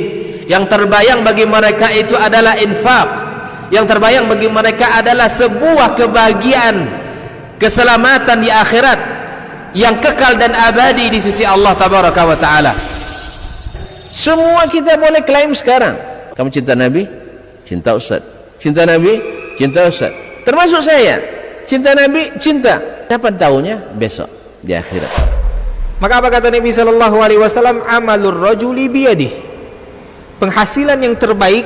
S2: yang terbayang bagi mereka itu adalah infak, yang terbayang bagi mereka adalah sebuah kebahagiaan, keselamatan di akhirat yang kekal dan abadi di sisi Allah tabaraka wa taala.
S1: Semua kita boleh klaim sekarang. Kamu cinta Nabi? Cinta Ustaz. Cinta Nabi? Cinta Ustaz. Termasuk saya. Cinta Nabi? Cinta. Kapan tahunya? Besok di akhirat.
S2: Maka apa kata Nabi sallallahu alaihi wasallam? Amalur rajuli biyadih. Penghasilan yang terbaik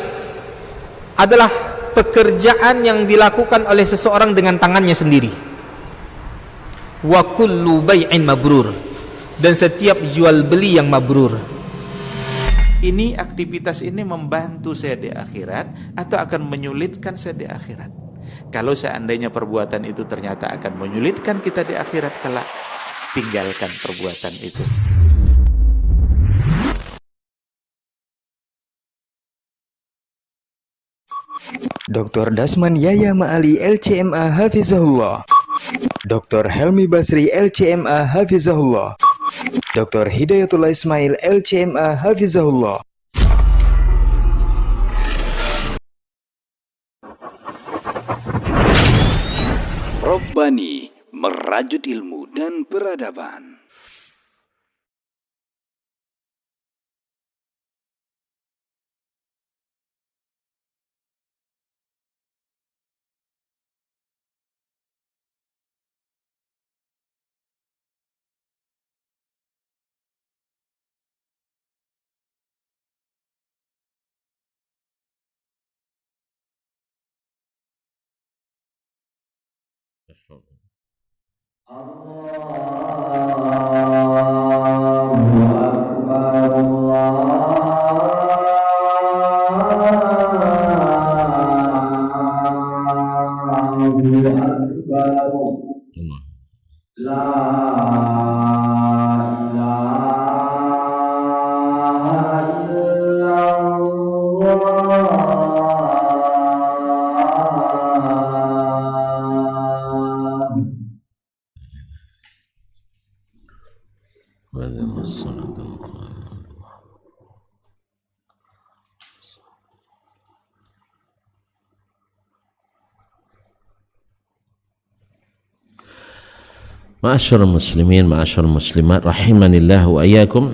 S2: adalah pekerjaan yang dilakukan oleh seseorang dengan tangannya sendiri. Wa kullu bai'in mabrur, dan setiap jual beli yang mabrur.
S3: Ini aktivitas ini membantu saya di akhirat atau akan menyulitkan saya di akhirat? Kalau seandainya perbuatan itu ternyata akan menyulitkan kita di akhirat kelak, tinggalkan perbuatan itu.
S4: Dr. Dasman Yaya Ma'ali LCMA Hafizahullah, Dr. Helmi Basri LCMA Hafizahullah, Dr. Hidayatullah Ismail LCMA Hafizahullah.
S5: Rabbani merajut ilmu dan peradaban.
S1: Ma'asyiral muslimin, ma'asyiral muslimat, rahimanillah wa iyyakum.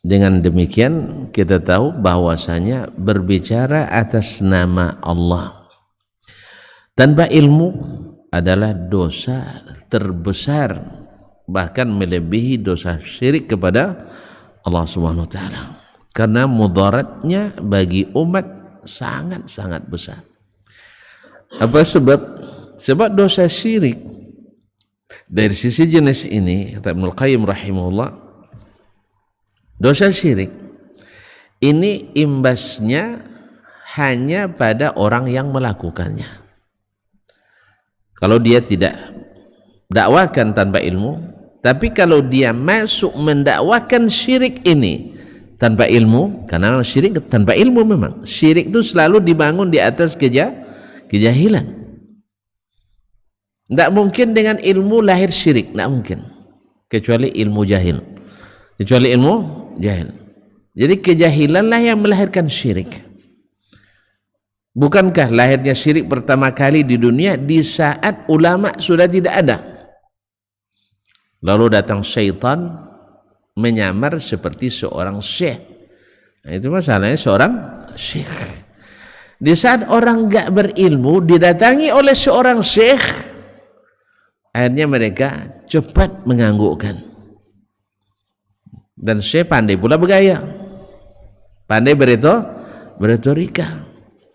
S1: Dengan demikian kita tahu bahwasanya berbicara atas nama Allah tanpa ilmu adalah dosa terbesar, bahkan melebihi dosa syirik kepada Allah Subhanahu wa taala. Karena mudaratnya bagi umat sangat-sangat besar. Apa sebab? Sebab dosa syirik dari sisi jenis ini, kata Ibnul Qayyim rahimahullah, dosa syirik ini imbasnya hanya pada orang yang melakukannya. Kalau dia tidak dakwakan tanpa ilmu, tapi kalau dia masuk mendakwakan syirik ini tanpa ilmu, karena syirik tanpa ilmu, memang syirik itu selalu dibangun di atas kejahilan. Tidak mungkin dengan ilmu lahir syirik, tidak mungkin, kecuali ilmu jahil, kecuali ilmu jahil. Jadi kejahilanlah yang melahirkan syirik. Bukankah lahirnya syirik pertama kali di dunia di saat ulama sudah tidak ada, lalu datang syaitan menyamar seperti seorang syekh. Nah, itu masalahnya seorang syekh. Di saat orang enggak berilmu didatangi oleh seorang syekh, akhirnya mereka cepat menganggukkan. Dan syekh pandai pula bergaya, pandai beretorika,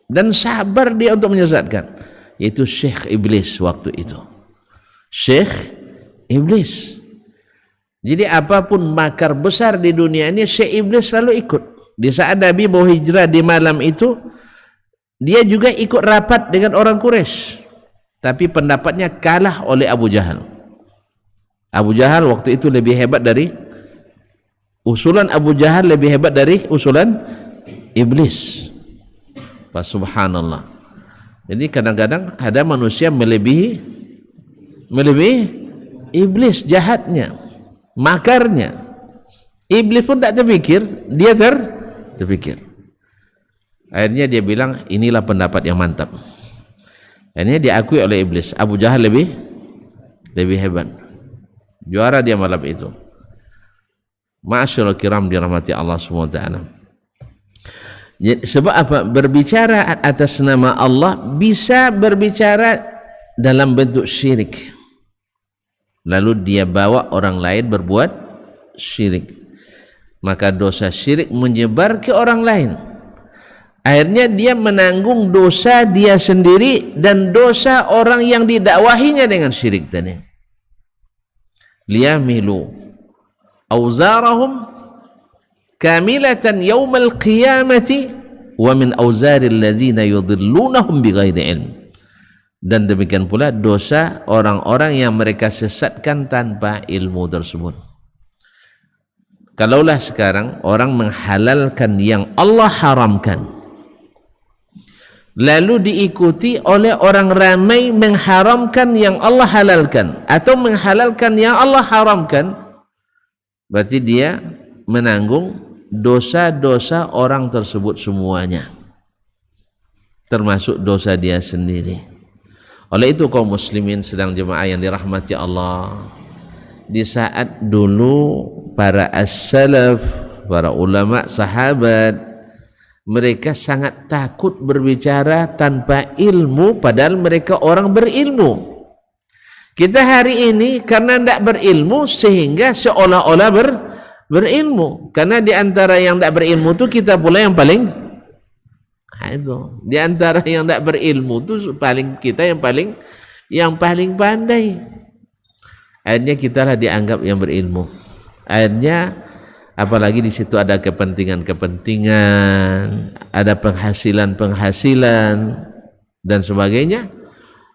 S1: dan sabar dia untuk menyesatkan. Yaitu syekh iblis waktu itu, syekh iblis. Jadi apapun makar besar di dunia ini, syekh iblis selalu ikut. Di saat Nabi mau hijrah di malam itu, dia juga ikut rapat dengan orang Quraisy, tapi pendapatnya kalah oleh Abu Jahal. Abu Jahal waktu itu lebih hebat dari usulan Abu Jahal, lebih hebat dari usulan iblis. Subhanallah. Jadi kadang-kadang ada manusia melebihi iblis, jahatnya, makarnya. Iblis pun tak terpikir, dia terpikir. Akhirnya dia bilang, inilah pendapat yang mantap. Akhirnya diakui oleh iblis. Abu Jahal lebih hebat, juara dia malam itu. Ma'asyiral kiram dirahmati Allah SWT. Sebab apa? Berbicara atas nama Allah bisa berbicara dalam bentuk syirik, lalu dia bawa orang lain berbuat syirik, maka dosa syirik menyebar ke orang lain. Akhirnya dia menanggung dosa dia sendiri dan dosa orang yang didakwahinya dengan syirik tadi. Liyamilu awzarahum kamilatan yawmal qiyamati wa min awzaril ladzina yudhillunahum bighairi ilm. Dan demikian pula dosa orang-orang yang mereka sesatkan tanpa ilmu tersebut. Kalaulah sekarang orang menghalalkan yang Allah haramkan, lalu diikuti oleh orang ramai mengharamkan yang Allah halalkan, atau menghalalkan yang Allah haramkan, berarti dia menanggung dosa-dosa orang tersebut semuanya, termasuk dosa dia sendiri. Oleh itu kaum muslimin sedang jemaah yang dirahmati Allah, di saat dulu para as-salaf, para ulama sahabat, mereka sangat takut berbicara tanpa ilmu padahal mereka orang berilmu. Kita hari ini karena tidak berilmu sehingga seolah-olah berilmu, karena di antara yang tidak berilmu itu kita pula yang paling itu, di antara yang tidak berilmu itu kita yang paling pandai. Akhirnya kita lah dianggap yang berilmu. Akhirnya apalagi di situ ada kepentingan, ada penghasilan dan sebagainya.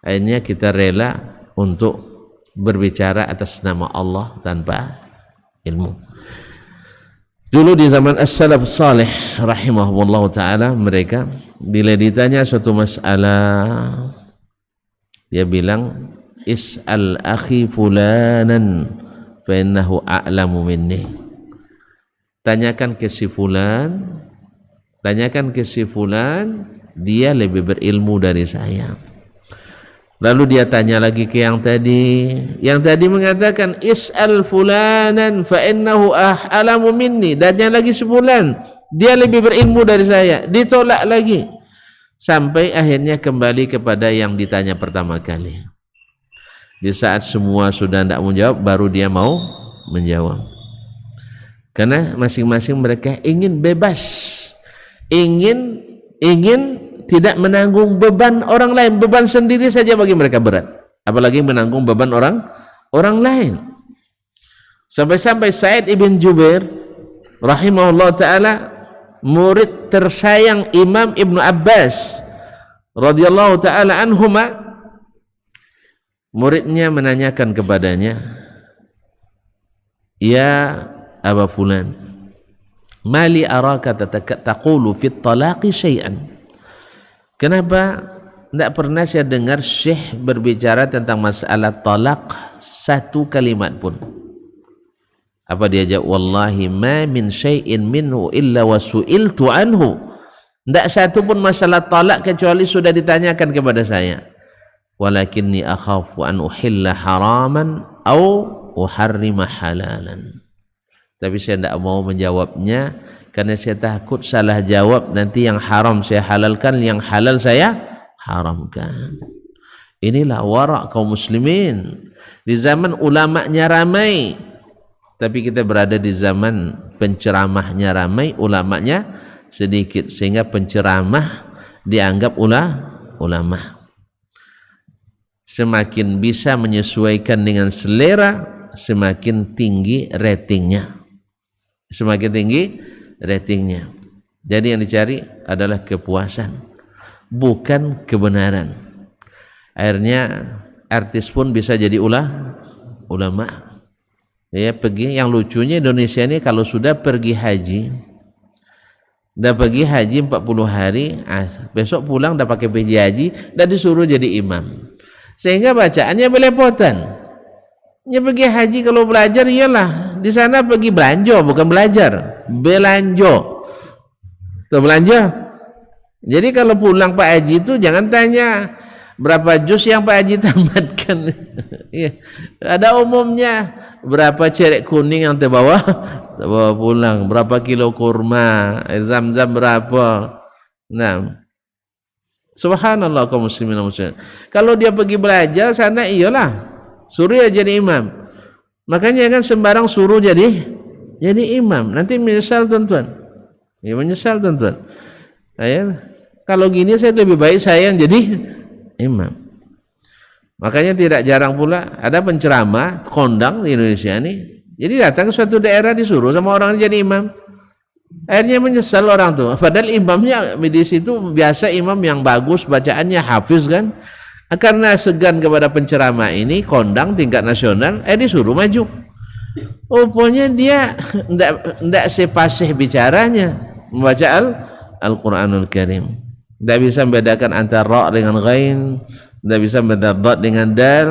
S1: Akhirnya kita rela untuk berbicara atas nama Allah tanpa ilmu. Dulu di zaman as-salaf salih rahimahullah ta'ala, mereka bila ditanya suatu masalah, dia bilang, is'al akhi fulanan fa innahu a'lamu minni. Tanyakan ke si fulan, dia lebih berilmu dari saya. Lalu dia tanya lagi ke yang tadi mengatakan is'al fulanan fa innahu a'lamu minni. Tanya lagi sebulan, dia lebih berilmu dari saya. Ditolak lagi sampai akhirnya kembali kepada yang ditanya pertama kali. Di saat semua sudah tidak menjawab, baru dia mau menjawab. Karena masing-masing mereka ingin bebas, ingin tidak menanggung beban orang lain. Beban sendiri saja bagi mereka berat, apalagi menanggung beban orang lain. Sampai-sampai Sa'id ibn Jubair rahimahullah ta'ala, murid tersayang Imam Ibnu Abbas radhiyallahu ta'ala anhuma, muridnya menanyakan kepadanya, ya Aba Fulan, mali araka taqulu fit talaqi syai'an. Kenapa tidak pernah saya dengar Syekh berbicara tentang masalah talak satu kalimat pun? Apa dia jawab? Wallahi ma min syai'in minhu illa wa su'iltu anhu. Tidak satu pun masalah talak kecuali sudah ditanyakan kepada saya. Walakinni akhafu an uhilla haraman au uharrima halalan. Tapi saya tidak mau menjawabnya karena saya takut salah jawab, nanti yang haram saya halalkan, yang halal saya haramkan. Inilah wara' kaum muslimin. Di zaman ulamanya ramai, tapi kita berada di zaman penceramahnya ramai, ulamanya sedikit, sehingga penceramah dianggap ulama. Semakin bisa menyesuaikan dengan selera, semakin tinggi ratingnya. Jadi yang dicari adalah kepuasan, bukan kebenaran. Akhirnya artis pun bisa jadi ulama. Ya, yang lucunya Indonesia ini kalau sudah pergi haji 40 hari, besok pulang udah pakai baju haji, dan disuruh jadi imam, sehingga bacaannya belepotan. Ya, pergi haji kalau belajar iyalah di sana pergi belanja, bukan belajar, belanja. Tuh belanja. Jadi kalau pulang Pak Haji itu jangan tanya berapa juz yang Pak Haji tamatkan. Ya, ada umumnya berapa cerek kuning yang terbawa pulang, berapa kilo kurma, zam-zam berapa. Nah, subhanallah kaum muslimin dan muslimat. Kalau dia pergi belajar sana iyalah suruh ya jadi imam. Makanya kan sembarang suruh jadi imam, nanti menyesal tuan-tuan. Ya, menyesal tuan-tuan. Kalau gini saya lebih baik saya yang jadi imam. Makanya tidak jarang pula ada penceramah kondang di Indonesia ini. Jadi datang ke suatu daerah disuruh sama orang jadi imam. Akhirnya menyesal orang tuh. Padahal imamnya di situ biasa imam yang bagus, bacaannya hafiz kan. Karena segan kepada penceramah ini, kondang tingkat nasional, disuruh maju. Rupanya dia tidak sepasih bicaranya membaca Al-Quranul Karim. Tidak bisa membedakan antara ra' dengan ghain, tidak bisa membedakan dad dengan dal,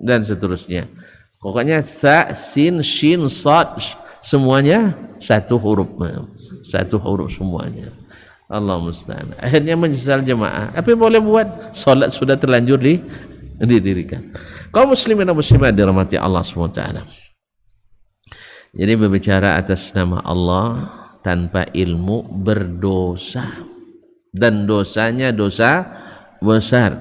S1: dan seterusnya. Pokoknya tha, sin, shin, sad, semuanya satu huruf semuanya. Allah musta'an. Akhirnya menyesal jemaah. Apa yang boleh buat? Salat sudah terlanjur didirikan. Kaum muslimin dan muslimat dirahmati Allah SWT. Jadi berbicara atas nama Allah tanpa ilmu berdosa, dan dosanya dosa besar.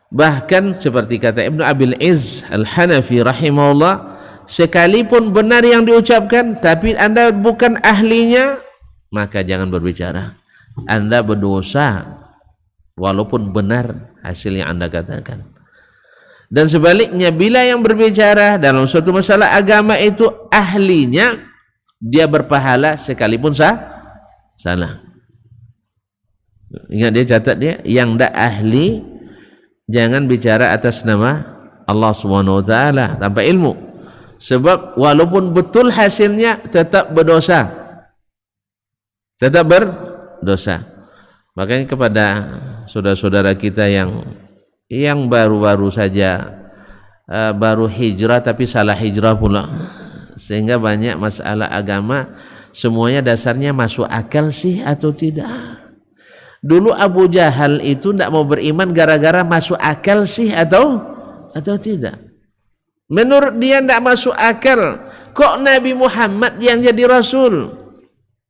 S1: Bahkan seperti kata Ibnu Abil Izz Al-Hanafi rahimahullah, sekalipun benar yang diucapkan tapi Anda bukan ahlinya, maka jangan berbicara. Anda berdosa walaupun benar hasil yang Anda katakan. Dan sebaliknya, bila yang berbicara dalam suatu masalah agama itu ahlinya, dia berpahala sekalipun salah. Ingat, dia catat dia, yang tidak ahli jangan bicara atas nama Allah Subhanahu wa taala tanpa ilmu. Sebab walaupun betul hasilnya tetap berdosa. Tetap berdosa. Makanya kepada saudara-saudara kita yang baru-baru saja baru hijrah tapi salah hijrah pula, sehingga banyak masalah agama semuanya dasarnya masuk akal sih atau tidak. Dulu Abu Jahal itu tidak mau beriman gara-gara masuk akal sih atau tidak. Menurut dia tidak masuk akal, kok Nabi Muhammad yang jadi Rasul?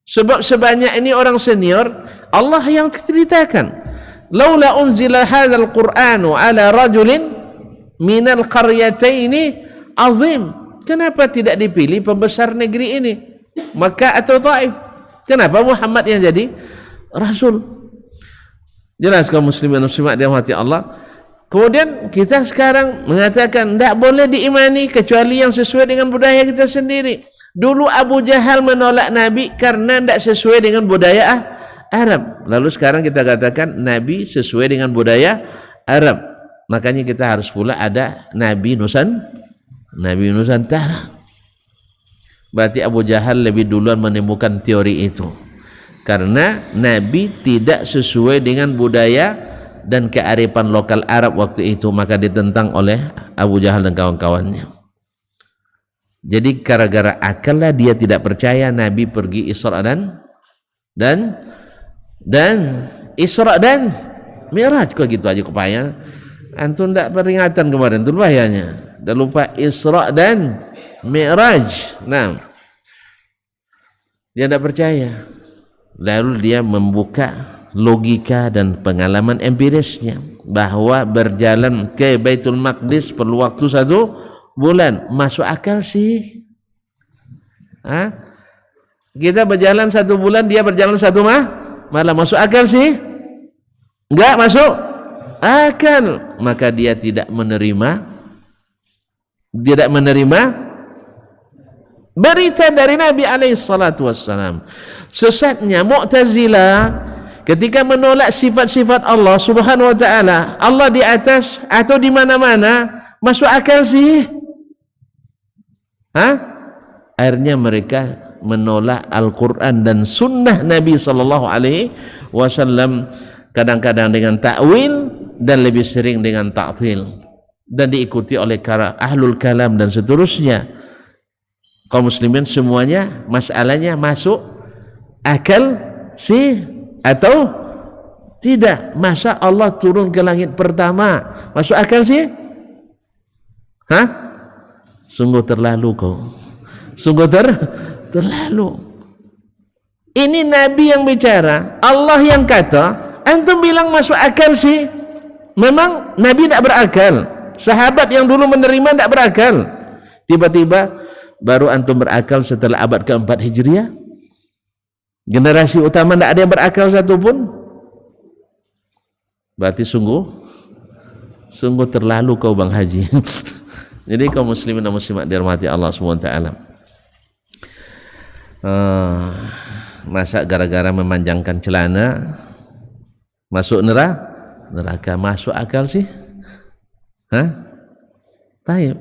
S1: Sebab sebanyak ini orang senior, Allah yang ceritakan, laula unzila hadzal qur'anu ala rajulin minal qaryataini azim. Kenapa tidak dipilih pembesar negeri ini, Makkah atau Taif? Kenapa Muhammad yang jadi Rasul? Jelas kaum muslimin dan muslimat dirahmati Allah. Kemudian kita sekarang mengatakan tidak boleh diimani kecuali yang sesuai dengan budaya kita sendiri. Dulu Abu Jahal menolak Nabi karena tidak sesuai dengan budaya Arab. Lalu sekarang kita katakan Nabi sesuai dengan budaya Arab. Makanya kita harus pula ada Nabi Nusantara. Berarti Abu Jahal lebih duluan menemukan teori itu. Karena Nabi tidak sesuai dengan budaya dan kearifan lokal Arab waktu itu, maka ditentang oleh Abu Jahal dan kawan-kawannya. Jadi gara-gara akal lah dia tidak percaya Nabi pergi Isra dan Isra dan Mi'raj. Kok gitu aja kepayang? Antum tidak peringatan kemarin, itu bahayanya. Dah lupa Isra dan Mi'raj. Nah, dia tidak percaya. Lalu dia membuka logika dan pengalaman empirisnya bahwa berjalan ke Baitul Maqdis perlu waktu 1 bulan. Masuk akal sih? Kita berjalan 1 bulan, dia berjalan 1 malam. Masuk akal sih? Enggak masuk akal. Maka dia tidak menerima berita dari Nabi SAW. Sesatnya Mu'tazilah ketika menolak sifat-sifat Allah Subhanahu wa taala, Allah di atas atau di mana-mana, masuk akal sih? Akhirnya mereka menolak Al-Quran dan Sunnah Nabi sallallahu alaihi wasallam, kadang-kadang dengan ta'wil dan lebih sering dengan ta'til, dan diikuti oleh ahlul kalam dan seterusnya. Kaum muslimin semuanya masalahnya masuk akal sih atau tidak? Masa Allah turun ke langit pertama masuk akal sih? Sungguh terlalu kau. Sungguh terlalu. Ini Nabi yang bicara, Allah yang kata, antum bilang masuk akal sih? Memang Nabi tidak berakal, sahabat yang dulu menerima tidak berakal. Tiba-tiba baru antum berakal setelah abad ke-4 Hijriah. Generasi utama tidak ada yang berakal satupun. Berarti sungguh terlalu kau Bang Haji. Jadi kaum muslimin dan muslimat dirahmati Allah SWT, masa gara-gara memanjangkan celana masuk neraka? Masuk akal sih? Taib.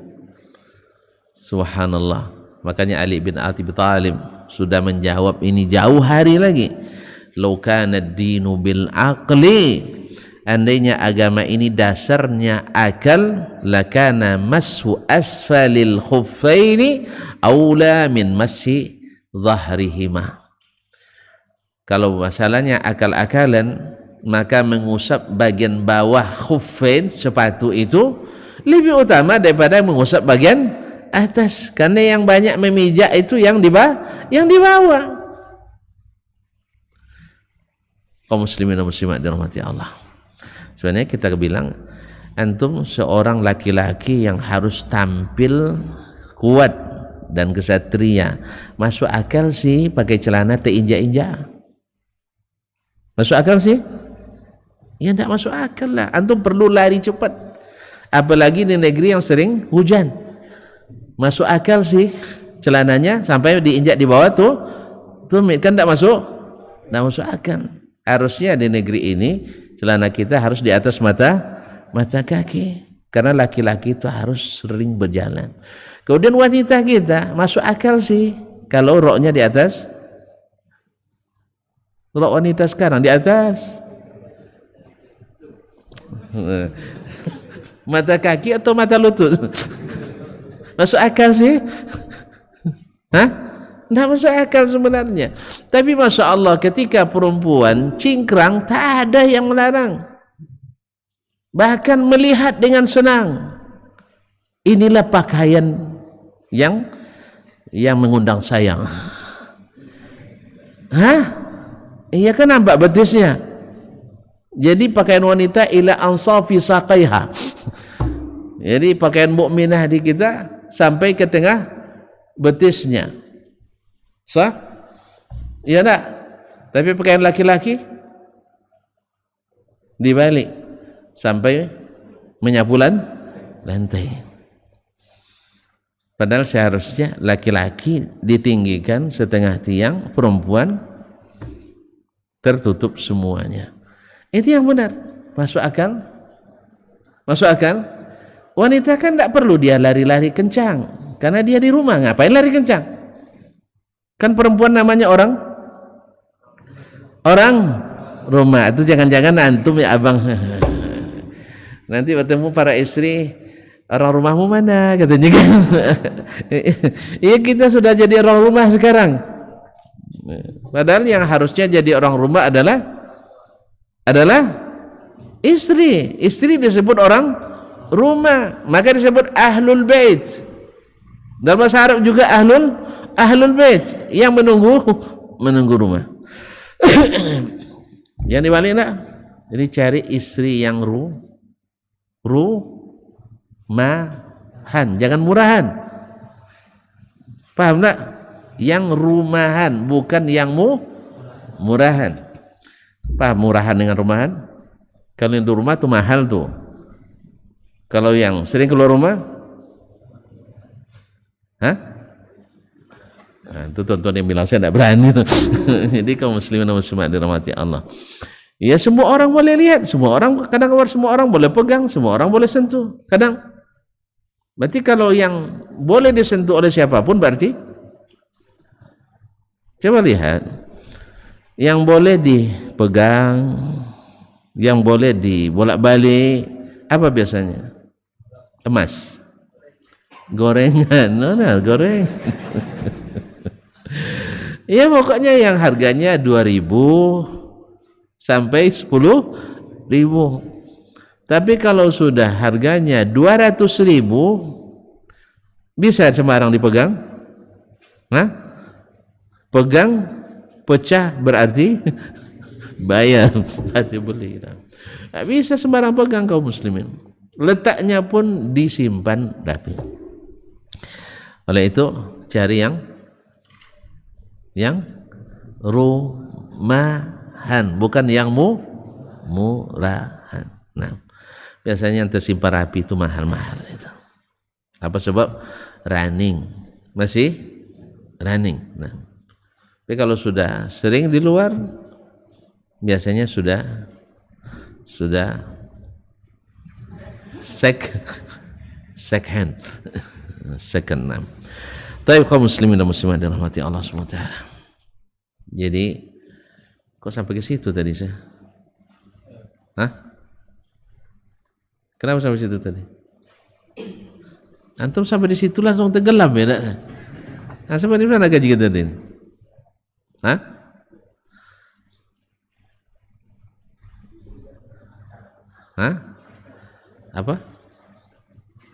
S1: Subhanallah. Makanya Ali bin Abi Thalib sudah menjawab ini jauh hari lagi. Lau kana ad-dinu bil aqli, andainya agama ini dasarnya akal, lakana mashu asfalil khuffaini aula min mashi dhahrihima. Kalau masalahnya akal-akalan, maka mengusap bagian bawah khuffain sepatu itu lebih utama daripada mengusap bagian atas, karena yang banyak memijak itu yang di bawah. Kaum muslimin dan muslimat dirahmati Allah. Sebenarnya kita bilang antum seorang laki-laki yang harus tampil kuat dan kesatria. Masuk akal sih pakai celana terinjak-injak? Masuk akal sih? Ya tidak masuk akal lah. Antum perlu lari cepat, apalagi di negeri yang sering hujan. Masuk akal sih celananya sampai diinjak di bawah tuh kan tidak masuk akal. Harusnya di negeri ini celana kita harus di atas mata kaki, karena laki-laki itu harus sering berjalan. Kemudian wanita kita masuk akal sih kalau roknya di atas. Rok wanita sekarang di atas mata kaki atau mata lutut? Masuk akal sih? Hah? Tidak masuk akal sebenarnya. Tapi Masya Allah, ketika perempuan cingkrang tak ada yang melarang, bahkan melihat dengan senang. Inilah pakaian yang mengundang sayang. Hah? Iya kan, nampak betisnya. Jadi pakaian wanita ila ansafi saqaiha. Jadi pakaian mukminah di kita sampai ke tengah betisnya. Sah? Iya enggak? Tapi pakaian laki-laki dibalik sampai menyapu lantai. Padahal seharusnya laki-laki ditinggikan setengah tiang, perempuan tertutup semuanya. Itu yang benar. Masuk akal? Masuk akal? Wanita kan tidak perlu dia lari-lari kencang, karena dia di rumah. Ngapain lari kencang? Kan perempuan namanya orang rumah. Itu jangan-jangan antum ya abang nanti bertemu para istri, orang rumahmu mana katanya kan. Iya, kita sudah jadi orang rumah sekarang. Padahal yang harusnya jadi orang rumah adalah istri. Istri disebut orang rumah, maka disebut ahlul bait. Dalam bahasa Arab juga ahlul bait, yang menunggu rumah. Yang dibalik enggak? Jadi cari istri yang rumahan, jangan murahan. Paham enggak? Yang rumahan, bukan yang murahan. Paham murahan dengan rumahan? Kalau yang di rumah tuh mahal tuh. Kalau yang sering keluar rumah, hah? Nah, itu tonton yang bilang saya tidak berani. Jadi kaum muslimin dan muslimat dirahmati Allah. Ya, semua orang boleh lihat, semua orang kadang semua orang boleh pegang, semua orang boleh sentuh. Kadang berarti kalau yang boleh disentuh oleh siapapun berarti, coba lihat, yang boleh dipegang, yang boleh dibolak-balik, apa biasanya? Emas, gorengan, goreng. Ya pokoknya yang harganya 2.000 sampai 10.000. Tapi kalau sudah harganya 200.000, bisa sembarang dipegang? Hah? Pegang, pecah berarti bayar, berarti beli. Tak bisa sembarang pegang kaum muslimin. Letaknya pun disimpan rapi. Oleh itu cari yang rumahan, bukan yang murahan. Nah, biasanya yang tersimpan rapi itu mahal-mahal itu. Apa sebab? Running, masih running. Nah, tapi kalau sudah sering di luar, biasanya sudah second. Nah. Tapi kaum muslimin dan muslimat dirahmati Allah SWT. Jadi kok sampai ke situ tadi saya? Hah? Kenapa sampai situ tadi? Antum sampai di situ langsung tenggelam ya? Nah, sampai di mana gaji kita tadi? Hah? Hah? Apa?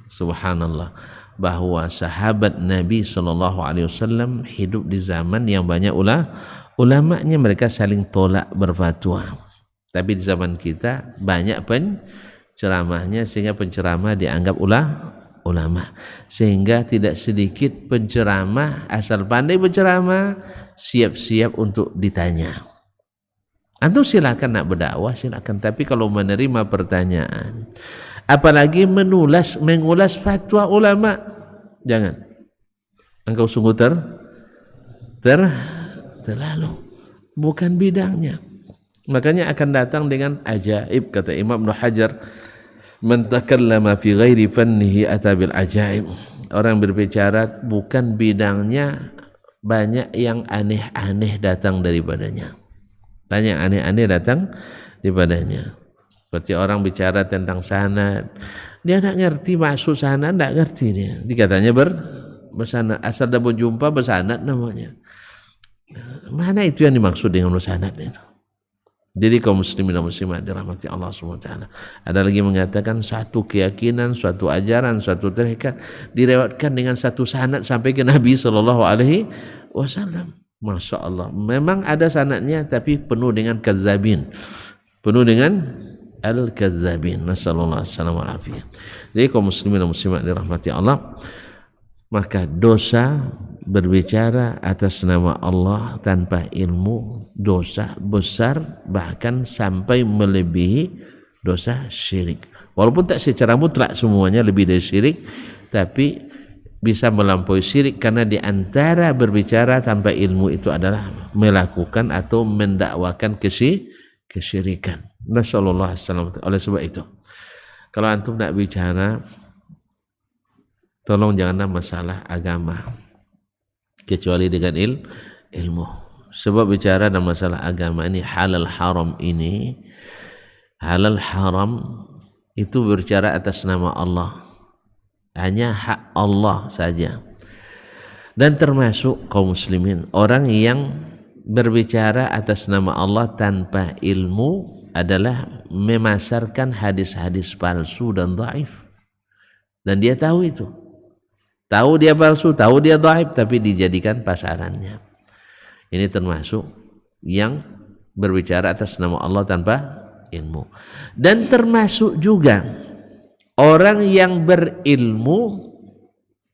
S1: Subhanallah, bahwa sahabat Nabi SAW hidup di zaman yang banyak ulamanya, mereka saling tolak berfatwa. Tapi di zaman kita banyak penceramahnya, sehingga penceramah dianggap ulama. Sehingga tidak sedikit penceramah asal pandai berceramah siap-siap untuk ditanya. Antum silakan nak berdakwah, silakan, tapi kalau menerima pertanyaan, apalagi mengulas fatwa ulama, jangan. Engkau sungguh terlalu bukan bidangnya. Makanya akan datang dengan ajaib, kata Imam Ibnu Hajar, man takallama fi ghairi fannihi ata bil ajaib. Orang berbicara bukan bidangnya, banyak yang aneh-aneh datang daripadanya. Banyak yang aneh-aneh datang daripadanya. Seperti orang bicara tentang sanad, dia tidak ngerti maksud sanad, tidak ngerti dia. Dikatanya bersanad, asal dah berjumpa bersanad namanya. Mana itu yang dimaksud dengan bersanad itu? Jadi kaum muslimin dan muslimat dirahmati Allah SWT. Ada lagi mengatakan satu keyakinan, suatu ajaran, suatu tarekat direwatkan dengan satu sanad sampai ke Nabi SAW. Masya Allah, memang ada sanadnya tapi penuh dengan kadzabin, penuh dengan al-kadzabin. Nasallallahu alaihi wasallam. Jadi kaum muslimin dan muslimat dirahmati Allah, maka dosa berbicara atas nama Allah tanpa ilmu dosa besar, bahkan sampai melebihi dosa syirik. Walaupun tak secara mutlak semuanya lebih dari syirik, tapi bisa melampaui syirik, karena di antara berbicara tanpa ilmu itu adalah melakukan atau mendakwakan kesyirikan. Nasallallahu alaihi wasallam. Oleh sebab itu, kalau antum nak bicara, tolong janganlah masalah agama kecuali dengan ilmu. Sebab bicara dalam masalah agama ini, halal haram ini, halal haram itu berbicara atas nama Allah, hanya hak Allah saja. Dan termasuk kaum muslimin, orang yang berbicara atas nama Allah tanpa ilmu adalah memasarkan hadis-hadis palsu dan dhaif. Dan dia tahu itu. Tahu dia palsu, tahu dia dhaif, tapi dijadikan pasarannya. Ini termasuk yang berbicara atas nama Allah tanpa ilmu. Dan termasuk juga orang yang berilmu,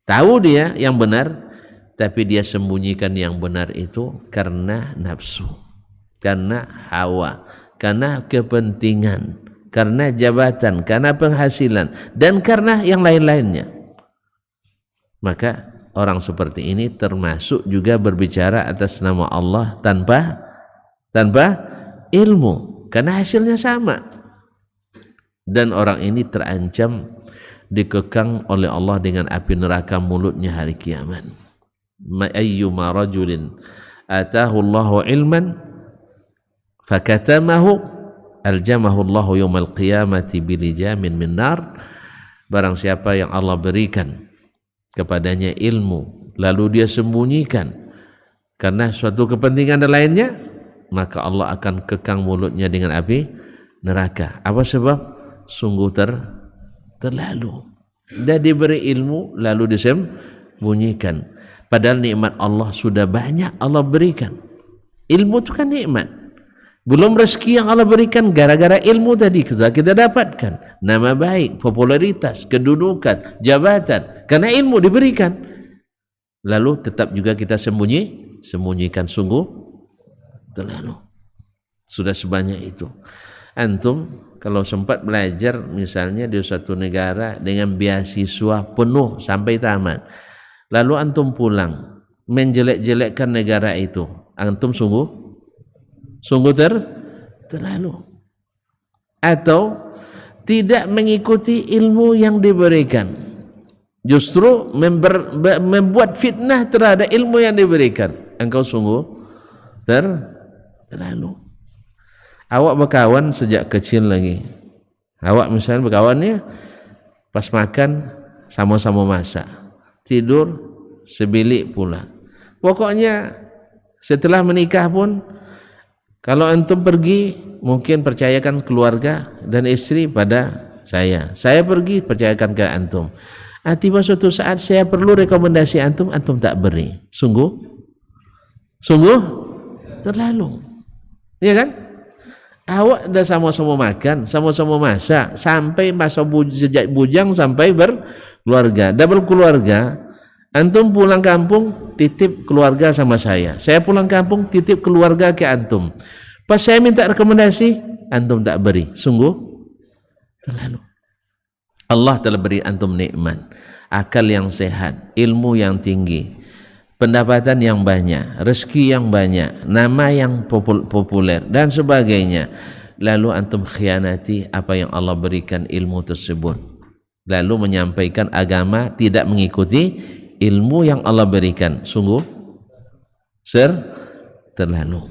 S1: tahu dia yang benar, tapi dia sembunyikan yang benar itu karena nafsu, karena hawa, karena kepentingan, karena jabatan, karena penghasilan, dan karena yang lain-lainnya. Maka orang seperti ini termasuk juga berbicara atas nama Allah tanpa ilmu, karena hasilnya sama. Dan orang ini terancam dikekang oleh Allah dengan api neraka mulutnya hari kiamat. Ayyuma rajulin atahu Allahu ilman fakatamahu aljamahu Allahu yawmal qiyamati bilijamin min nar. Barang siapa yang Allah berikan kepadanya ilmu lalu dia sembunyikan karena suatu kepentingan dan lainnya, maka Allah akan kekang mulutnya dengan api neraka. Apa sebab? Sungguh terlalu. Dia diberi ilmu lalu disembunyikan, padahal nikmat Allah sudah banyak Allah berikan. Ilmu itu kan nikmat, belum rezeki yang Allah berikan gara-gara ilmu tadi kita dapatkan nama baik, popularitas, kedudukan, jabatan, karena ilmu diberikan. Lalu tetap juga kita sembunyikan. Sungguh terlalu. Sudah sebanyak itu. Antum kalau sempat belajar misalnya di suatu negara dengan beasiswa penuh sampai tamat, lalu antum pulang menjelek-jelekkan negara itu, antum sungguh terlalu. Atau tidak mengikuti ilmu yang diberikan, justru membuat fitnah terhadap ilmu yang diberikan, engkau sungguh terlalu. Awak berkawan sejak kecil lagi. Awak misalnya berkawannya pas makan sama-sama masak, tidur sebilik pula. Pokoknya setelah menikah pun kalau antum pergi mungkin percayakan keluarga dan istri pada saya pergi percayakan ke antum. Tiba suatu saat saya perlu rekomendasi antum tak beri. Sungguh terlalu. Iya kan? Awak dah sama-sama makan, sama-sama masak, sampai masa sejak bujang sampai berkeluarga, double keluarga. Antum pulang kampung titip keluarga sama saya pulang kampung titip keluarga ke antum. Pas saya minta rekomendasi, antum tak beri. Sungguh terlalu. Allah telah beri antum nikmat, akal yang sehat, ilmu yang tinggi, pendapatan yang banyak, rezeki yang banyak, nama yang populer dan sebagainya. Lalu antum khianati apa yang Allah berikan ilmu tersebut, lalu menyampaikan agama tidak mengikuti ilmu yang Allah berikan. Sungguh terlalu.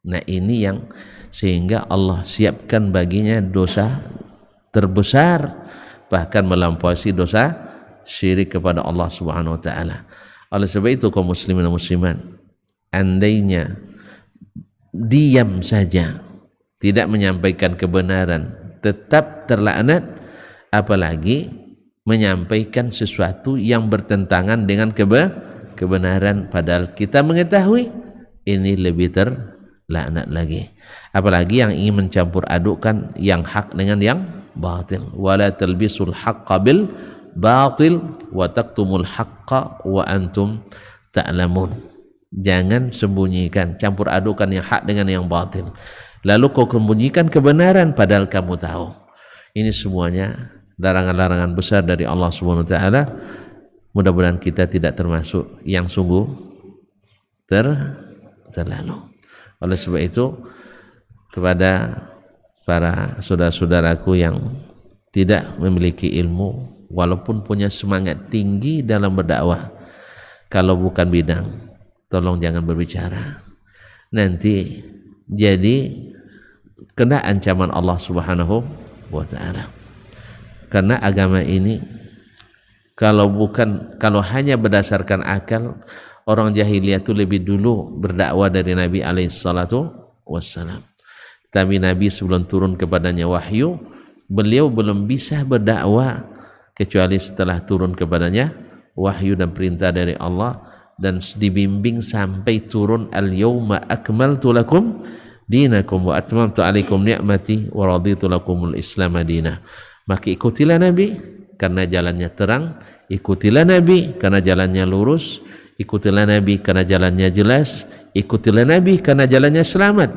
S1: Nah, ini yang sehingga Allah siapkan baginya dosa terbesar, bahkan melampaui dosa syirik kepada Allah Subhanahu wa taala. Oleh sebab itu kaum muslimin dan muslimat, andainya diam saja, tidak menyampaikan kebenaran, tetap terlaknat, apalagi menyampaikan sesuatu yang bertentangan dengan kebenaran, padahal kita mengetahui ini lebih terlaknat lagi. Apalagi yang ingin mencampur adukkan yang hak dengan yang batil. Wala talbisul haqqa bil batil wa taktumul haqqa wa antum ta'lamun. Jangan sembunyikan, campur adukan yang hak dengan yang batil, lalu kau sembunyikan kebenaran padahal kamu tahu. Ini semuanya larangan-larangan besar dari Allah Subhanahu wa taala. Mudah-mudahan kita tidak termasuk yang sungguh terlalu. Oleh sebab itu, kepada para saudara-saudaraku yang tidak memiliki ilmu, walaupun punya semangat tinggi dalam berdakwah, kalau bukan bidang, tolong jangan berbicara. Nanti jadi kena ancaman Allah Subhanahu wa taala. Karena agama ini kalau hanya berdasarkan akal, orang jahiliyah itu lebih dulu berdakwah dari Nabi alaihi salatu wassalam. Tapi Nabi sebelum turun kepadanya wahyu, beliau belum bisa berdakwah kecuali setelah turun kepadanya wahyu dan perintah dari Allah, dan dibimbing sampai turun al-yawma akmaltu lakum dinakum wa atmamtu alaikum ni'mati wa raditu lakumul islam madinah. Maka ikutilah Nabi karena jalannya terang, ikutilah Nabi karena jalannya lurus, ikutilah Nabi karena jalannya jelas, ikutilah Nabi karena jalannya selamat,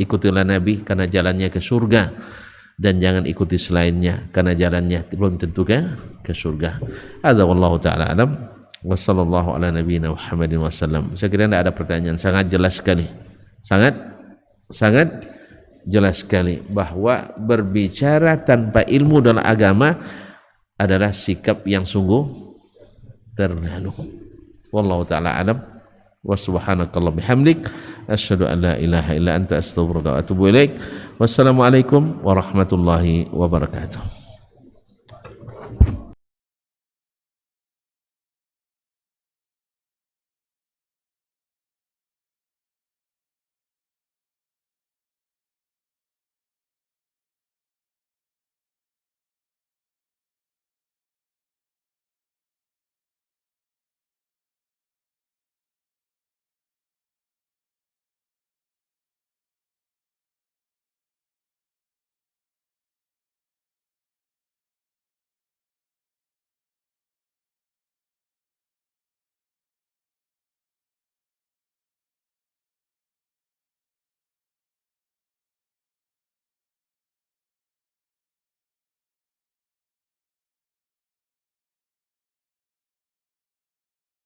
S1: ikutilah Nabi karena jalannya ke surga, dan jangan ikuti selainnya karena jalannya belum tentu ke surga. Hadza wallahu taala alam wa sallallahu ala nabiyyina Muhammadin wasallam. Saya kira tidak ada pertanyaan, sangat jelas sekali, sangat jelas sekali bahwa berbicara tanpa ilmu dalam agama adalah sikap yang sungguh terlalu. Wallahu taala alam wa subhanakallah bihamdik asyhadu an la ilaha illa anta astaghfiruka wa atubu ilaik. Wassalamualaikum warahmatullahi wabarakatuh.